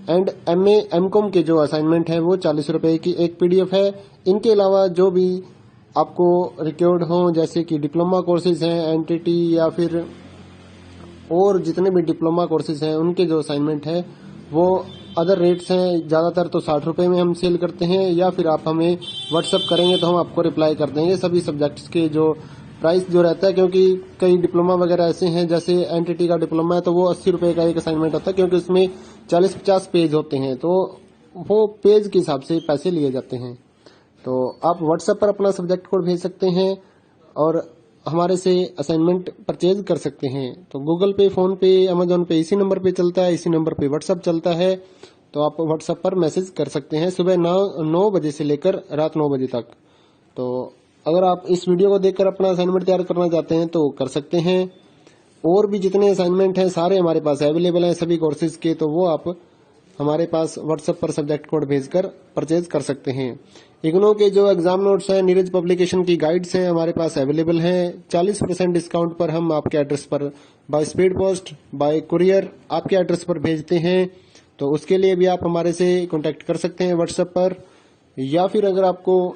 and MA, MCom के जो असाइनमेंट है वो 40 रुपए की एक पीडीएफ है। इनके अलावा जो भी आपको रिक्वायर्ड हो जैसे कि डिप्लोमा कोर्सेज हैं, एनटीटी या फिर और जितने भी डिप्लोमा कोर्सेज हैं उनके जो असाइनमेंट है वो अदर रेट्स हैं। ज्यादातर तो 60 रुपए में हम सेल करते हैं, या फिर आप हमें व्हाट्सअप करेंगे तो हम आपको रिप्लाई कर देंगे सभी सब्जेक्ट्स के जो प्राइस जो रहता है। क्योंकि कई डिप्लोमा वगैरह ऐसे हैं, जैसे एनटीटी का डिप्लोमा है तो वो 80 रुपए का एक असाइनमेंट होता है, क्योंकि उसमें 40-50 पेज होते हैं तो वो पेज के हिसाब से पैसे लिए जाते हैं। तो आप व्हाट्सएप पर अपना सब्जेक्ट कोड भेज सकते हैं और हमारे से असाइनमेंट परचेज कर सकते हैं। तो गूगल पे, फोन पे, अमेजोन पे इसी नंबर पे चलता है, इसी नंबर पे व्हाट्सएप चलता है। तो आप व्हाट्सएप पर मैसेज कर सकते हैं सुबह 9 बजे से लेकर रात 9 बजे तक। तो अगर आप इस वीडियो को देखकर अपना असाइनमेंट तैयार करना चाहते हैं तो कर सकते हैं। और भी जितने असाइनमेंट हैं सारे हमारे पास अवेलेबल हैं सभी कोर्सेज के, तो वो आप हमारे पास व्हाट्सएप पर सब्जेक्ट कोड भेजकर परचेज कर सकते हैं। इग्नो के जो एग्जाम नोट्स हैं, नीरज पब्लिकेशन की गाइड्स हैं हमारे पास अवेलेबल हैं। 40% डिस्काउंट पर हम आपके एड्रेस पर by speed post, bye courier आपके एड्रेस पर भेजते हैं। तो उसके लिए भी आप हमारे से कांटेक्ट कर सकते हैं व्हाट्सएप पर। या फिर अगर आपको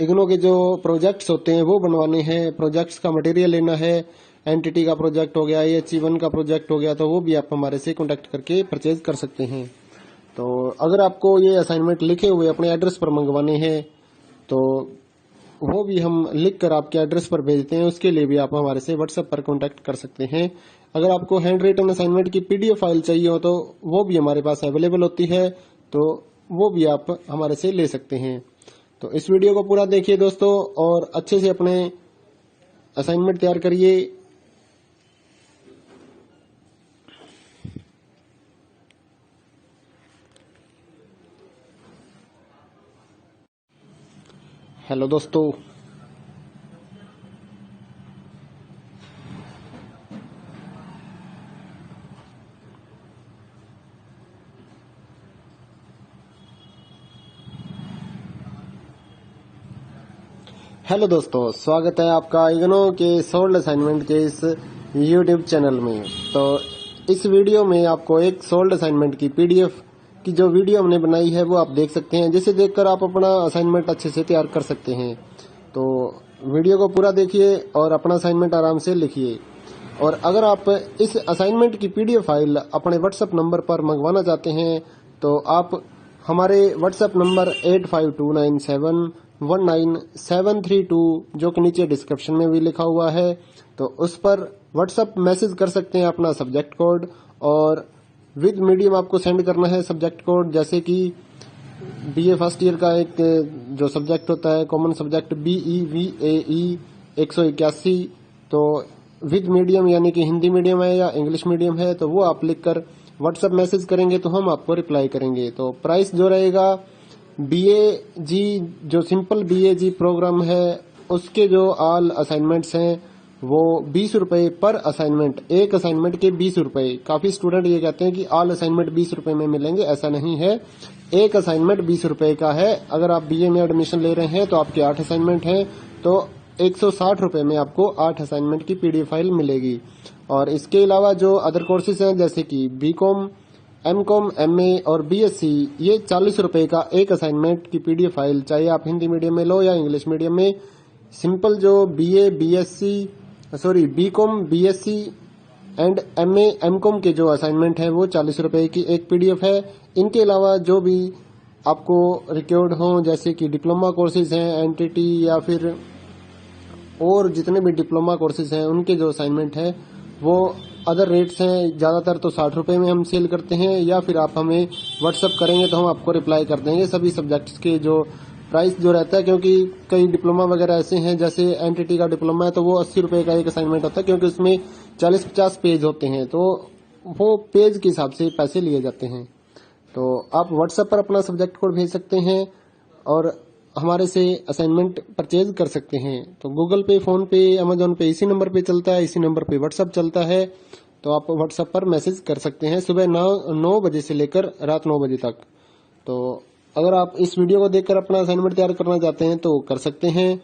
इग्नो के जो प्रोजेक्ट्स होते हैं वो बनवाने हैं, प्रोजेक्ट्स का मटेरियल लेना है, एनटीटी का प्रोजेक्ट हो गया, HE1 का प्रोजेक्ट हो गया, तो वो भी आप हमारे से कांटेक्ट करके परचेज कर सकते हैं। तो अगर आपको ये असाइनमेंट लिखे हुए अपने एड्रेस पर मंगवाने हैं तो वो भी हम लिख कर आपके एड्रेस पर भेजते हैं। उसके लिए भी आप हमारे से व्हाट्सएप पर कांटेक्ट कर सकते हैं। अगर आपको हैंड रिटन असाइनमेंट की पीडीएफ फाइल चाहिए हो तो वो भी हमारे पास अवेलेबल होती है, तो वो भी आप हमारे से ले सकते हैं। तो इस वीडियो को पूरा देखिए दोस्तों और अच्छे से अपने असाइनमेंट तैयार करिए। हेलो दोस्तों, स्वागत है आपका इग्नो के सोल्ड असाइनमेंट के इस यूट्यूब चैनल में। तो इस वीडियो में आपको एक सोल्ड असाइनमेंट की पीडीएफ की जो वीडियो हमने बनाई है वो आप देख सकते हैं, जिसे देखकर आप अपना असाइनमेंट अच्छे से तैयार कर सकते हैं। तो वीडियो को पूरा देखिए और अपना असाइनमेंट आराम से लिखिए। और अगर आप इस असाइनमेंट की पीडीएफ फाइल अपने व्हाट्सएप नंबर पर मंगवाना चाहते हैं तो आप हमारे व्हाट्सएप नंबर 8529719732 जो कि नीचे डिस्क्रिप्शन में भी लिखा हुआ है, तो उस पर व्हाट्सएप मैसेज कर सकते हैं अपना सब्जेक्ट कोड, और विद मीडियम आपको सेंड करना है सब्जेक्ट कोड। जैसे कि बीए फर्स्ट ईयर का एक जो सब्जेक्ट होता है कॉमन सब्जेक्ट BEVAE 181, तो विद मीडियम यानी कि हिंदी मीडियम है या इंग्लिश मीडियम है, तो वो आप लिखकर व्हाट्सएप मैसेज करेंगे तो हम आपको रिप्लाई करेंगे। तो प्राइस जो रहेगा BAG जो सिंपल BAG प्रोग्राम है उसके जो ऑल असाइनमेंट्स हैं वो 20 रुपए पर असाइनमेंट, एक असाइनमेंट के 20 रुपए। काफी स्टूडेंट ये कहते हैं कि ऑल असाइनमेंट 20 रुपए में मिलेंगे, ऐसा नहीं है। एक असाइनमेंट 20 रुपए का है। अगर आप BA में एडमिशन ले रहे हैं तो आपके 8 असाइनमेंट हैं, तो 160 रुपए में आपको 8 असाइनमेंट की पीडीएफ फाइल मिलेगी। और इसके अलावा जो अदर कोर्सेज हैं जैसे कि BCom, MCom, MA और BSc, ये 40 रुपए का एक असाइनमेंट की पीडीएफ फाइल, चाहे आप हिंदी मीडियम में लो या इंग्लिश मीडियम में। सिंपल जो BCom, BSc and MA, MCom के जो असाइनमेंट है वो 40 रुपए की एक पीडीएफ है। इनके अलावा जो भी आपको रिक्वायर्ड हो जैसे कि डिप्लोमा कोर्सेज हैं, NTT या फिर और जितने भी डिप्लोमा कोर्सेज हैं उनके जो असाइनमेंट है वो अदर रेट्स हैं। ज्यादातर तो 60 रुपए में हम सेल करते हैं, या फिर आप हमें व्हाट्सअप करेंगे तो हम आपको रिप्लाई कर देंगे सभी सब्जेक्ट्स के जो प्राइस जो रहता है। क्योंकि कई डिप्लोमा वगैरह ऐसे हैं, जैसे NTT का डिप्लोमा है तो वो 80 रुपए का एक असाइनमेंट होता है, क्योंकि उसमें 40-50 पेज होते हैं, तो वो पेज के हिसाब से पैसे लिए जाते हैं। तो आप व्हाट्सएप पर अपना सब्जेक्ट कोड भेज सकते हैं और हमारे से असाइनमेंट परचेज कर सकते हैं। तो गूगल पे, फोन पे, अमेजोन पे इसी नंबर पे चलता है, इसी नंबर पे व्हाट्सएप चलता है, तो आप व्हाट्सएप पर मैसेज कर सकते हैं सुबह 9 बजे से लेकर रात 9 बजे तक। तो अगर आप इस वीडियो को देखकर अपना असाइनमेंट तैयार करना चाहते हैं तो कर सकते हैं।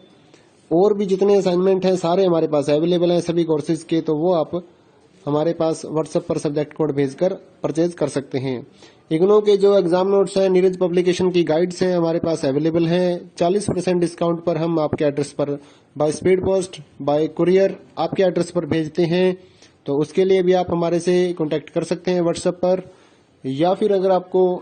और भी जितने असाइनमेंट हैं सारे हमारे पास अवेलेबल हैं सभी कोर्सेज के, तो वो आप हमारे पास व्हाट्सएप पर सब्जेक्ट कोड भेजकर परचेज कर सकते हैं। इग्नो के जो एग्जाम नोट्स हैं, नीरज पब्लिकेशन की गाइड्स हैं हमारे पास अवेलेबल हैं। 40% डिस्काउंट पर हम आपके एड्रेस पर by speed post, bye courier आपके एड्रेस पर भेजते हैं। तो उसके लिए भी आप हमारे से कांटेक्ट कर सकते हैं व्हाट्सएप पर। या फिर अगर आपको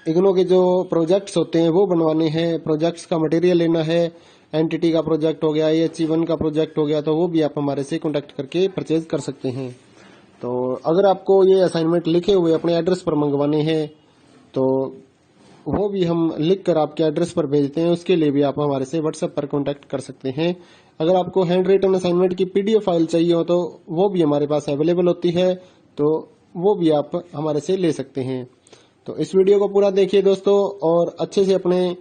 इग्नो के जो प्रोजेक्ट्स होते हैं वो बनवाने हैं, प्रोजेक्ट्स का मटेरियल लेना है, NTT का प्रोजेक्ट हो गया, AHE1 का प्रोजेक्ट हो गया, तो वो भी आप हमारे से कांटेक्ट करके परचेज कर सकते हैं। तो अगर आपको ये असाइनमेंट लिखे हुए अपने एड्रेस पर मंगवाने हैं तो वो भी हम लिख कर आपके एड्रेस पर भेजते हैं, उसके लिए भी आप हमारे से व्हाट्सएप पर कांटेक्ट कर सकते हैं। अगर आपको हैंड रिटन असाइनमेंट की पीडीएफ फाइल चाहिए हो तो वो भी हमारे पास अवेलेबल होती है, तो वो भी आप हमारे से ले सकते हैं। तो इस वीडियो को पूरा देखिए दोस्तों और अच्छे से अपने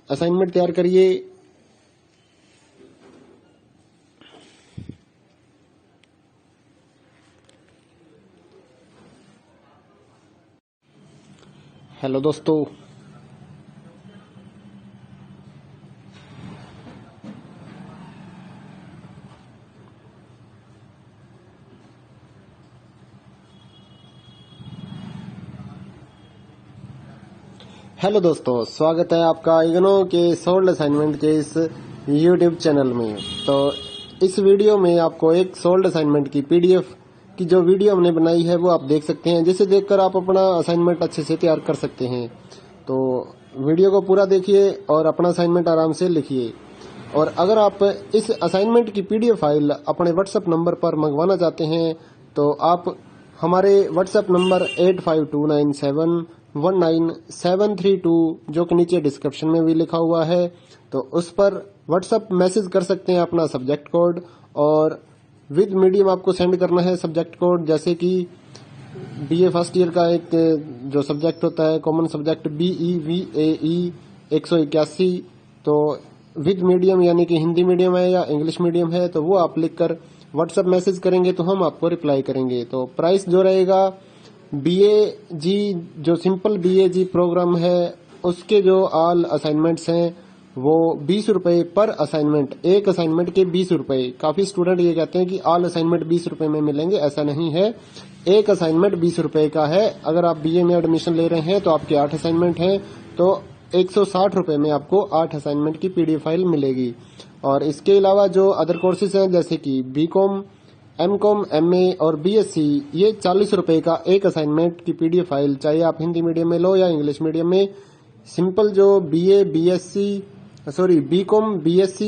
असाइनमेंट तैयार करिए। हेलो दोस्तों, स्वागत है आपका इग्नो के सोल्ड असाइनमेंट के इस YouTube चैनल में। तो इस वीडियो में आपको एक सोल्ड असाइनमेंट की पीडीएफ की जो वीडियो हमने बनाई है वो आप देख सकते हैं, जिसे देखकर आप अपना असाइनमेंट अच्छे से तैयार कर सकते हैं। तो वीडियो को पूरा देखिए और अपना असाइनमेंट आराम से लिखिए। और अगर आप इस असाइनमेंट की पीडीएफ फाइल अपने व्हाट्सएप नंबर पर मंगवाना चाहते हैं तो आप हमारे व्हाट्सएप नंबर 8529719732 जो कि नीचे डिस्क्रिप्शन में भी लिखा हुआ है, तो उस पर व्हाट्सएप मैसेज कर सकते हैं अपना सब्जेक्ट कोड, और विद मीडियम आपको सेंड करना है सब्जेक्ट कोड। जैसे कि BA फर्स्ट ईयर का एक जो सब्जेक्ट होता है कॉमन सब्जेक्ट BEVAE 181, तो विद मीडियम यानी कि हिंदी मीडियम है या इंग्लिश मीडियम है, तो वो आप लिखकर व्हाट्सएप मैसेज करेंगे तो हम आपको रिप्लाई करेंगे। तो प्राइस जो रहेगा BAG जो सिंपल BAG प्रोग्राम है उसके जो ऑल असाइनमेंट्स हैं वो 20 रुपए पर असाइनमेंट, एक असाइनमेंट के 20 रुपए। काफी स्टूडेंट ये कहते हैं कि ऑल असाइनमेंट 20 रुपए में मिलेंगे, ऐसा नहीं है। एक असाइनमेंट 20 रुपए का है। अगर आप BA में एडमिशन ले रहे हैं तो आपके 8 असाइनमेंट हैं, तो 160 रुपये में आपको 8 असाइनमेंट की PDF फाइल मिलेगी। और इसके अलावा जो अदर कोर्सेज हैं जैसे कि BCom, MCom, MA और BSc, ये 40 रुपये का एक असाइनमेंट की PDF फाइल, चाहे आप हिंदी मीडियम में लो या इंग्लिश मीडियम में। सिंपल जो BCom, BSc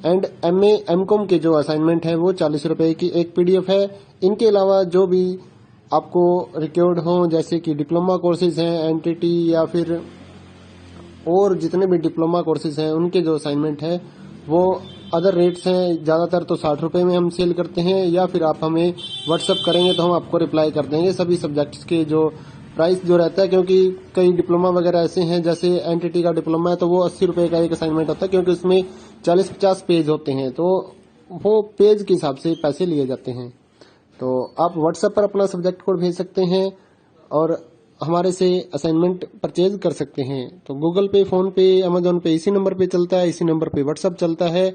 and MA, MCom के जो असाइनमेंट है वो 40 रुपये की एक PDF है। इनके अलावा जो भी आपको रिक्वायर्ड हो जैसे कि डिप्लोमा कोर्सेज हैं, NTT या फिर और जितने भी डिप्लोमा कोर्सेज हैं उनके जो असाइनमेंट है वो अदर रेट्स हैं। ज़्यादातर तो 60 रुपये में हम सेल करते हैं, या फिर आप हमें व्हाट्सअप करेंगे तो हम आपको रिप्लाई कर देंगे सभी सब्जेक्ट्स के जो प्राइस जो रहता है। क्योंकि कई डिप्लोमा वगैरह ऐसे हैं, जैसे NTT का डिप्लोमा है तो वो 80 रुपये का एक असाइनमेंट होता है, क्योंकि उसमें 40-50 पेज होते हैं, तो वो पेज के हिसाब से पैसे लिए जाते हैं। तो आप व्हाट्सएप पर अपना सब्जेक्ट कोड भेज सकते हैं और हमारे से असाइनमेंट परचेज कर सकते हैं। तो गूगल पे, फोन पे, अमेजोन पे इसी नंबर पे चलता है, इसी नंबर पे व्हाट्सएप चलता है।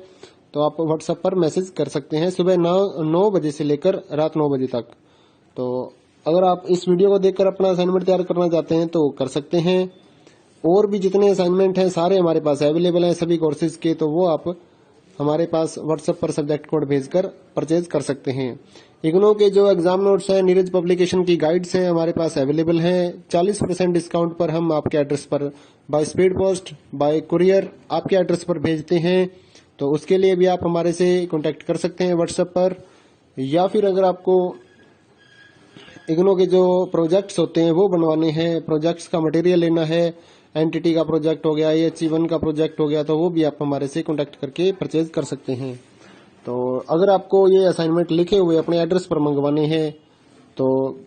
तो आप व्हाट्सएप पर मैसेज कर सकते हैं सुबह 9 बजे से लेकर रात 9 बजे तक। तो अगर आप इस वीडियो को देखकर अपना असाइनमेंट तैयार करना चाहते हैं तो कर सकते हैं। और भी जितने असाइनमेंट हैं सारे हमारे पास अवेलेबल हैं सभी कोर्सेज के, तो वो आप हमारे पास व्हाट्सएप पर सब्जेक्ट कोड भेजकर परचेज कर सकते हैं। इग्नो के जो एग्जाम नोट्स हैं, नीरज पब्लिकेशन की गाइड्स हैं हमारे पास अवेलेबल हैं। 40% डिस्काउंट पर हम आपके एड्रेस पर by speed post, bye courier आपके एड्रेस पर भेजते हैं। तो उसके लिए भी आप हमारे से कांटेक्ट कर सकते हैं व्हाट्सएप पर। या फिर अगर आपको इग्नो के जो प्रोजेक्ट्स होते हैं वो बनवाने हैं, प्रोजेक्ट्स का मटेरियल लेना है, NTT का प्रोजेक्ट हो गया, HE1 का प्रोजेक्ट हो गया, तो वो भी आप हमारे से कांटेक्ट करके परचेज कर सकते हैं। तो अगर आपको ये असाइनमेंट लिखे हुए अपने एड्रेस पर मंगवाने हैं तो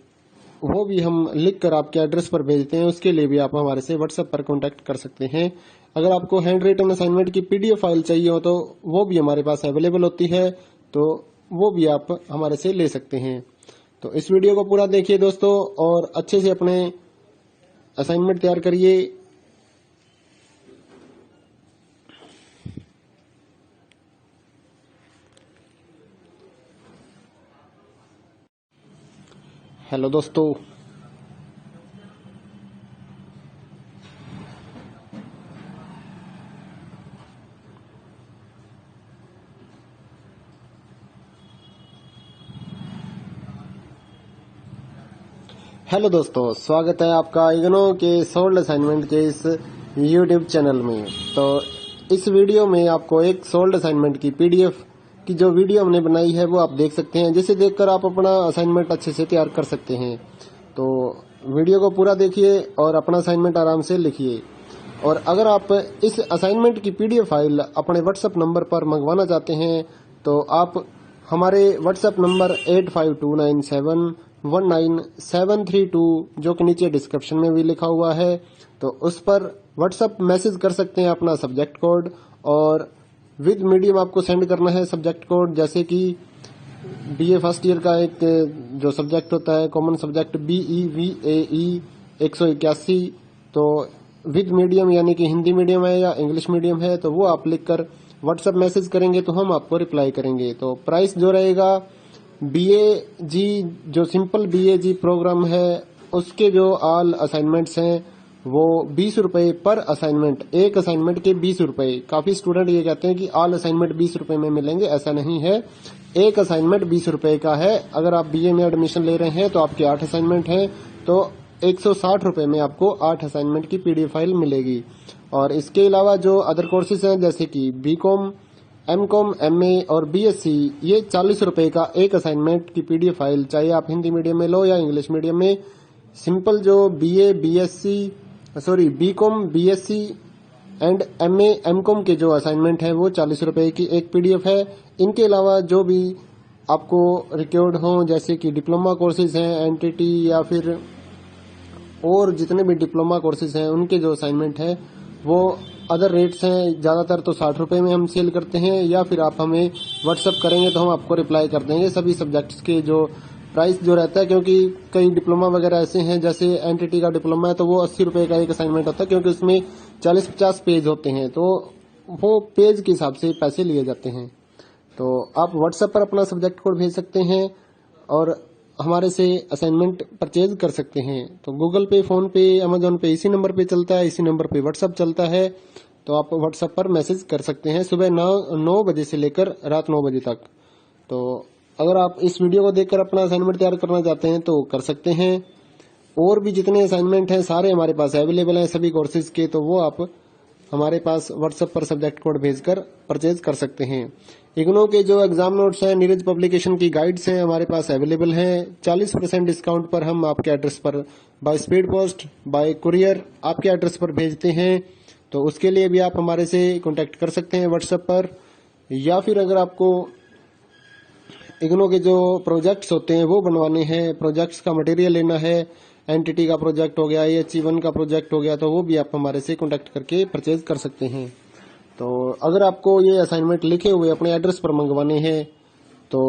वो भी हम लिख कर आपके एड्रेस पर भेजते हैं, उसके लिए भी आप हमारे से व्हाट्सएप पर कांटेक्ट कर सकते हैं। अगर आपको हैंड रिटन असाइनमेंट की PDF फाइल चाहिए हो तो वो भी हमारे पास अवेलेबल होती है, तो वो भी आप हमारे से ले सकते हैं। तो इस वीडियो को पूरा देखिए दोस्तों और अच्छे से अपने असाइनमेंट तैयार करिए। हेलो दोस्तों, स्वागत है आपका इग्नो के सोल्ड असाइनमेंट के इस YouTube चैनल में। तो इस वीडियो में आपको एक सोल्ड असाइनमेंट की PDF की जो वीडियो हमने बनाई है वो आप देख सकते हैं, जिसे देखकर आप अपना असाइनमेंट अच्छे से तैयार कर सकते हैं। तो वीडियो को पूरा देखिए और अपना असाइनमेंट आराम से लिखिए। और अगर आप इस असाइनमेंट की PDF फाइल अपने व्हाट्सएप नंबर पर मंगवाना चाहते हैं तो आप हमारे व्हाट्सएप नंबर 8529719732 जो कि नीचे डिस्क्रिप्शन में भी लिखा हुआ है, तो उस पर व्हाट्सएप मैसेज कर सकते हैं अपना सब्जेक्ट कोड, और विद मीडियम आपको सेंड करना है सब्जेक्ट कोड। जैसे कि BA फर्स्ट ईयर का एक जो सब्जेक्ट होता है कॉमन सब्जेक्ट BEVAE 181, तो विद मीडियम यानी कि हिंदी मीडियम है या इंग्लिश मीडियम है, तो वो आप लिखकर व्हाट्सएप मैसेज करेंगे तो हम आपको रिप्लाई करेंगे। तो प्राइस जो रहेगा BAG जो सिंपल BAG प्रोग्राम है उसके जो ऑल असाइनमेंट्स हैं वो 20 रुपये पर असाइनमेंट, एक असाइनमेंट के 20 रुपये। काफी स्टूडेंट ये कहते हैं कि ऑल असाइनमेंट 20 रुपये में मिलेंगे, ऐसा नहीं है। एक असाइनमेंट 20 रुपये का है। अगर आप BA में एडमिशन ले रहे हैं तो आपके 8 असाइनमेंट हैं, तो 160 रुपये में आपको 8 असाइनमेंट की PDF फाइल मिलेगी। और इसके अलावा जो अदर कोर्सेज हैं जैसे कि BCom, MCom, MA और BSc, ये 40 रुपये का एक असाइनमेंट की PDF फाइल, चाहे आप हिंदी मीडियम में लो या इंग्लिश मीडियम में। सिंपल जो BCom, BSc and MA, MCom के जो असाइनमेंट है वो 40 रुपये की एक PDF है। इनके अलावा जो भी आपको रिक्वायर्ड हो जैसे कि डिप्लोमा कोर्सेज हैं, NTT या फिर और जितने भी डिप्लोमा कोर्सेज हैं उनके जो असाइनमेंट है वो अदर रेट्स हैं। ज़्यादातर तो 60 रुपये में हम सेल करते हैं, या फिर आप हमें व्हाट्सअप करेंगे तो हम आपको रिप्लाई कर देंगे सभी सब्जेक्ट्स के जो प्राइस जो रहता है। क्योंकि कई डिप्लोमा वगैरह ऐसे हैं, जैसे NTT का डिप्लोमा है तो वो 80 रुपये का एक असाइनमेंट होता है, क्योंकि उसमें 40-50 पेज होते हैं, तो वो पेज के हिसाब से पैसे लिए जाते हैं। तो आप व्हाट्सएप पर अपना सब्जेक्ट कोड भेज सकते हैं और हमारे से असाइनमेंट परचेज कर सकते हैं। तो गूगल पे, फोन पे, अमेजोन पे इसी नंबर पे चलता है, इसी नंबर पे व्हाट्सएप चलता है। तो आप व्हाट्सएप पर मैसेज कर सकते हैं सुबह 9 बजे से लेकर रात 9 बजे तक। तो अगर आप इस वीडियो को देखकर अपना असाइनमेंट तैयार करना चाहते हैं तो कर सकते हैं। और भी जितने असाइनमेंट हैं सारे हमारे पास अवेलेबल हैं सभी कोर्सेज के, तो वो आप हमारे पास व्हाट्सएप पर सब्जेक्ट कोड भेजकर परचेज कर सकते हैं। इग्नो के जो एग्जाम नोट्स हैं, नीरज पब्लिकेशन की गाइड्स हैं हमारे पास अवेलेबल हैं। 40% डिस्काउंट पर हम आपके एड्रेस पर by speed post, bye courier आपके एड्रेस पर भेजते हैं। तो उसके लिए भी आप हमारे से कांटेक्ट कर सकते हैं व्हाट्सएप पर। या फिर अगर आपको इग्नो के जो प्रोजेक्ट्स होते हैं वो बनवाने हैं, प्रोजेक्ट्स का मटेरियल लेना है, एनटीटी का प्रोजेक्ट हो गया, EHE1 का प्रोजेक्ट हो गया, तो वो भी आप हमारे से कांटेक्ट करके परचेज कर सकते हैं। तो अगर आपको ये असाइनमेंट लिखे हुए अपने एड्रेस पर मंगवाने हैं तो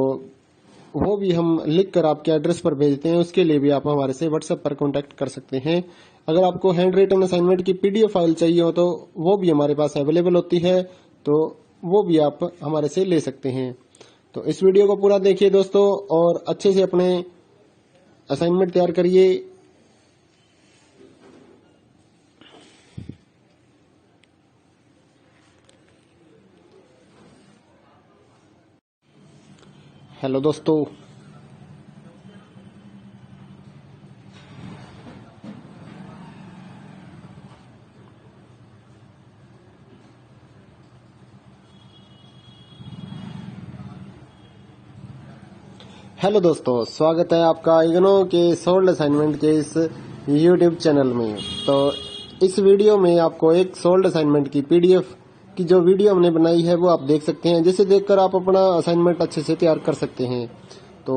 वो भी हम लिख कर आपके एड्रेस पर भेजते हैं। उसके लिए भी आप हमारे से व्हाट्सएप पर कांटेक्ट कर सकते हैं। अगर आपको हैंड रिटन असाइनमेंट की PDF फाइल चाहिए हो तो वो भी हमारे पास अवेलेबल होती है, तो वो भी आप हमारे से ले सकते हैं। तो इस वीडियो को पूरा देखिए दोस्तों और अच्छे से अपने असाइनमेंट तैयार करिए। हेलो दोस्तों, हेलो दोस्तों, स्वागत है आपका इग्नो के सोल्ड असाइनमेंट के इस YouTube चैनल में। तो इस वीडियो में आपको एक सोल्ड असाइनमेंट की PDF की जो वीडियो हमने बनाई है वो आप देख सकते हैं, जिसे देखकर आप अपना असाइनमेंट अच्छे से तैयार कर सकते हैं। तो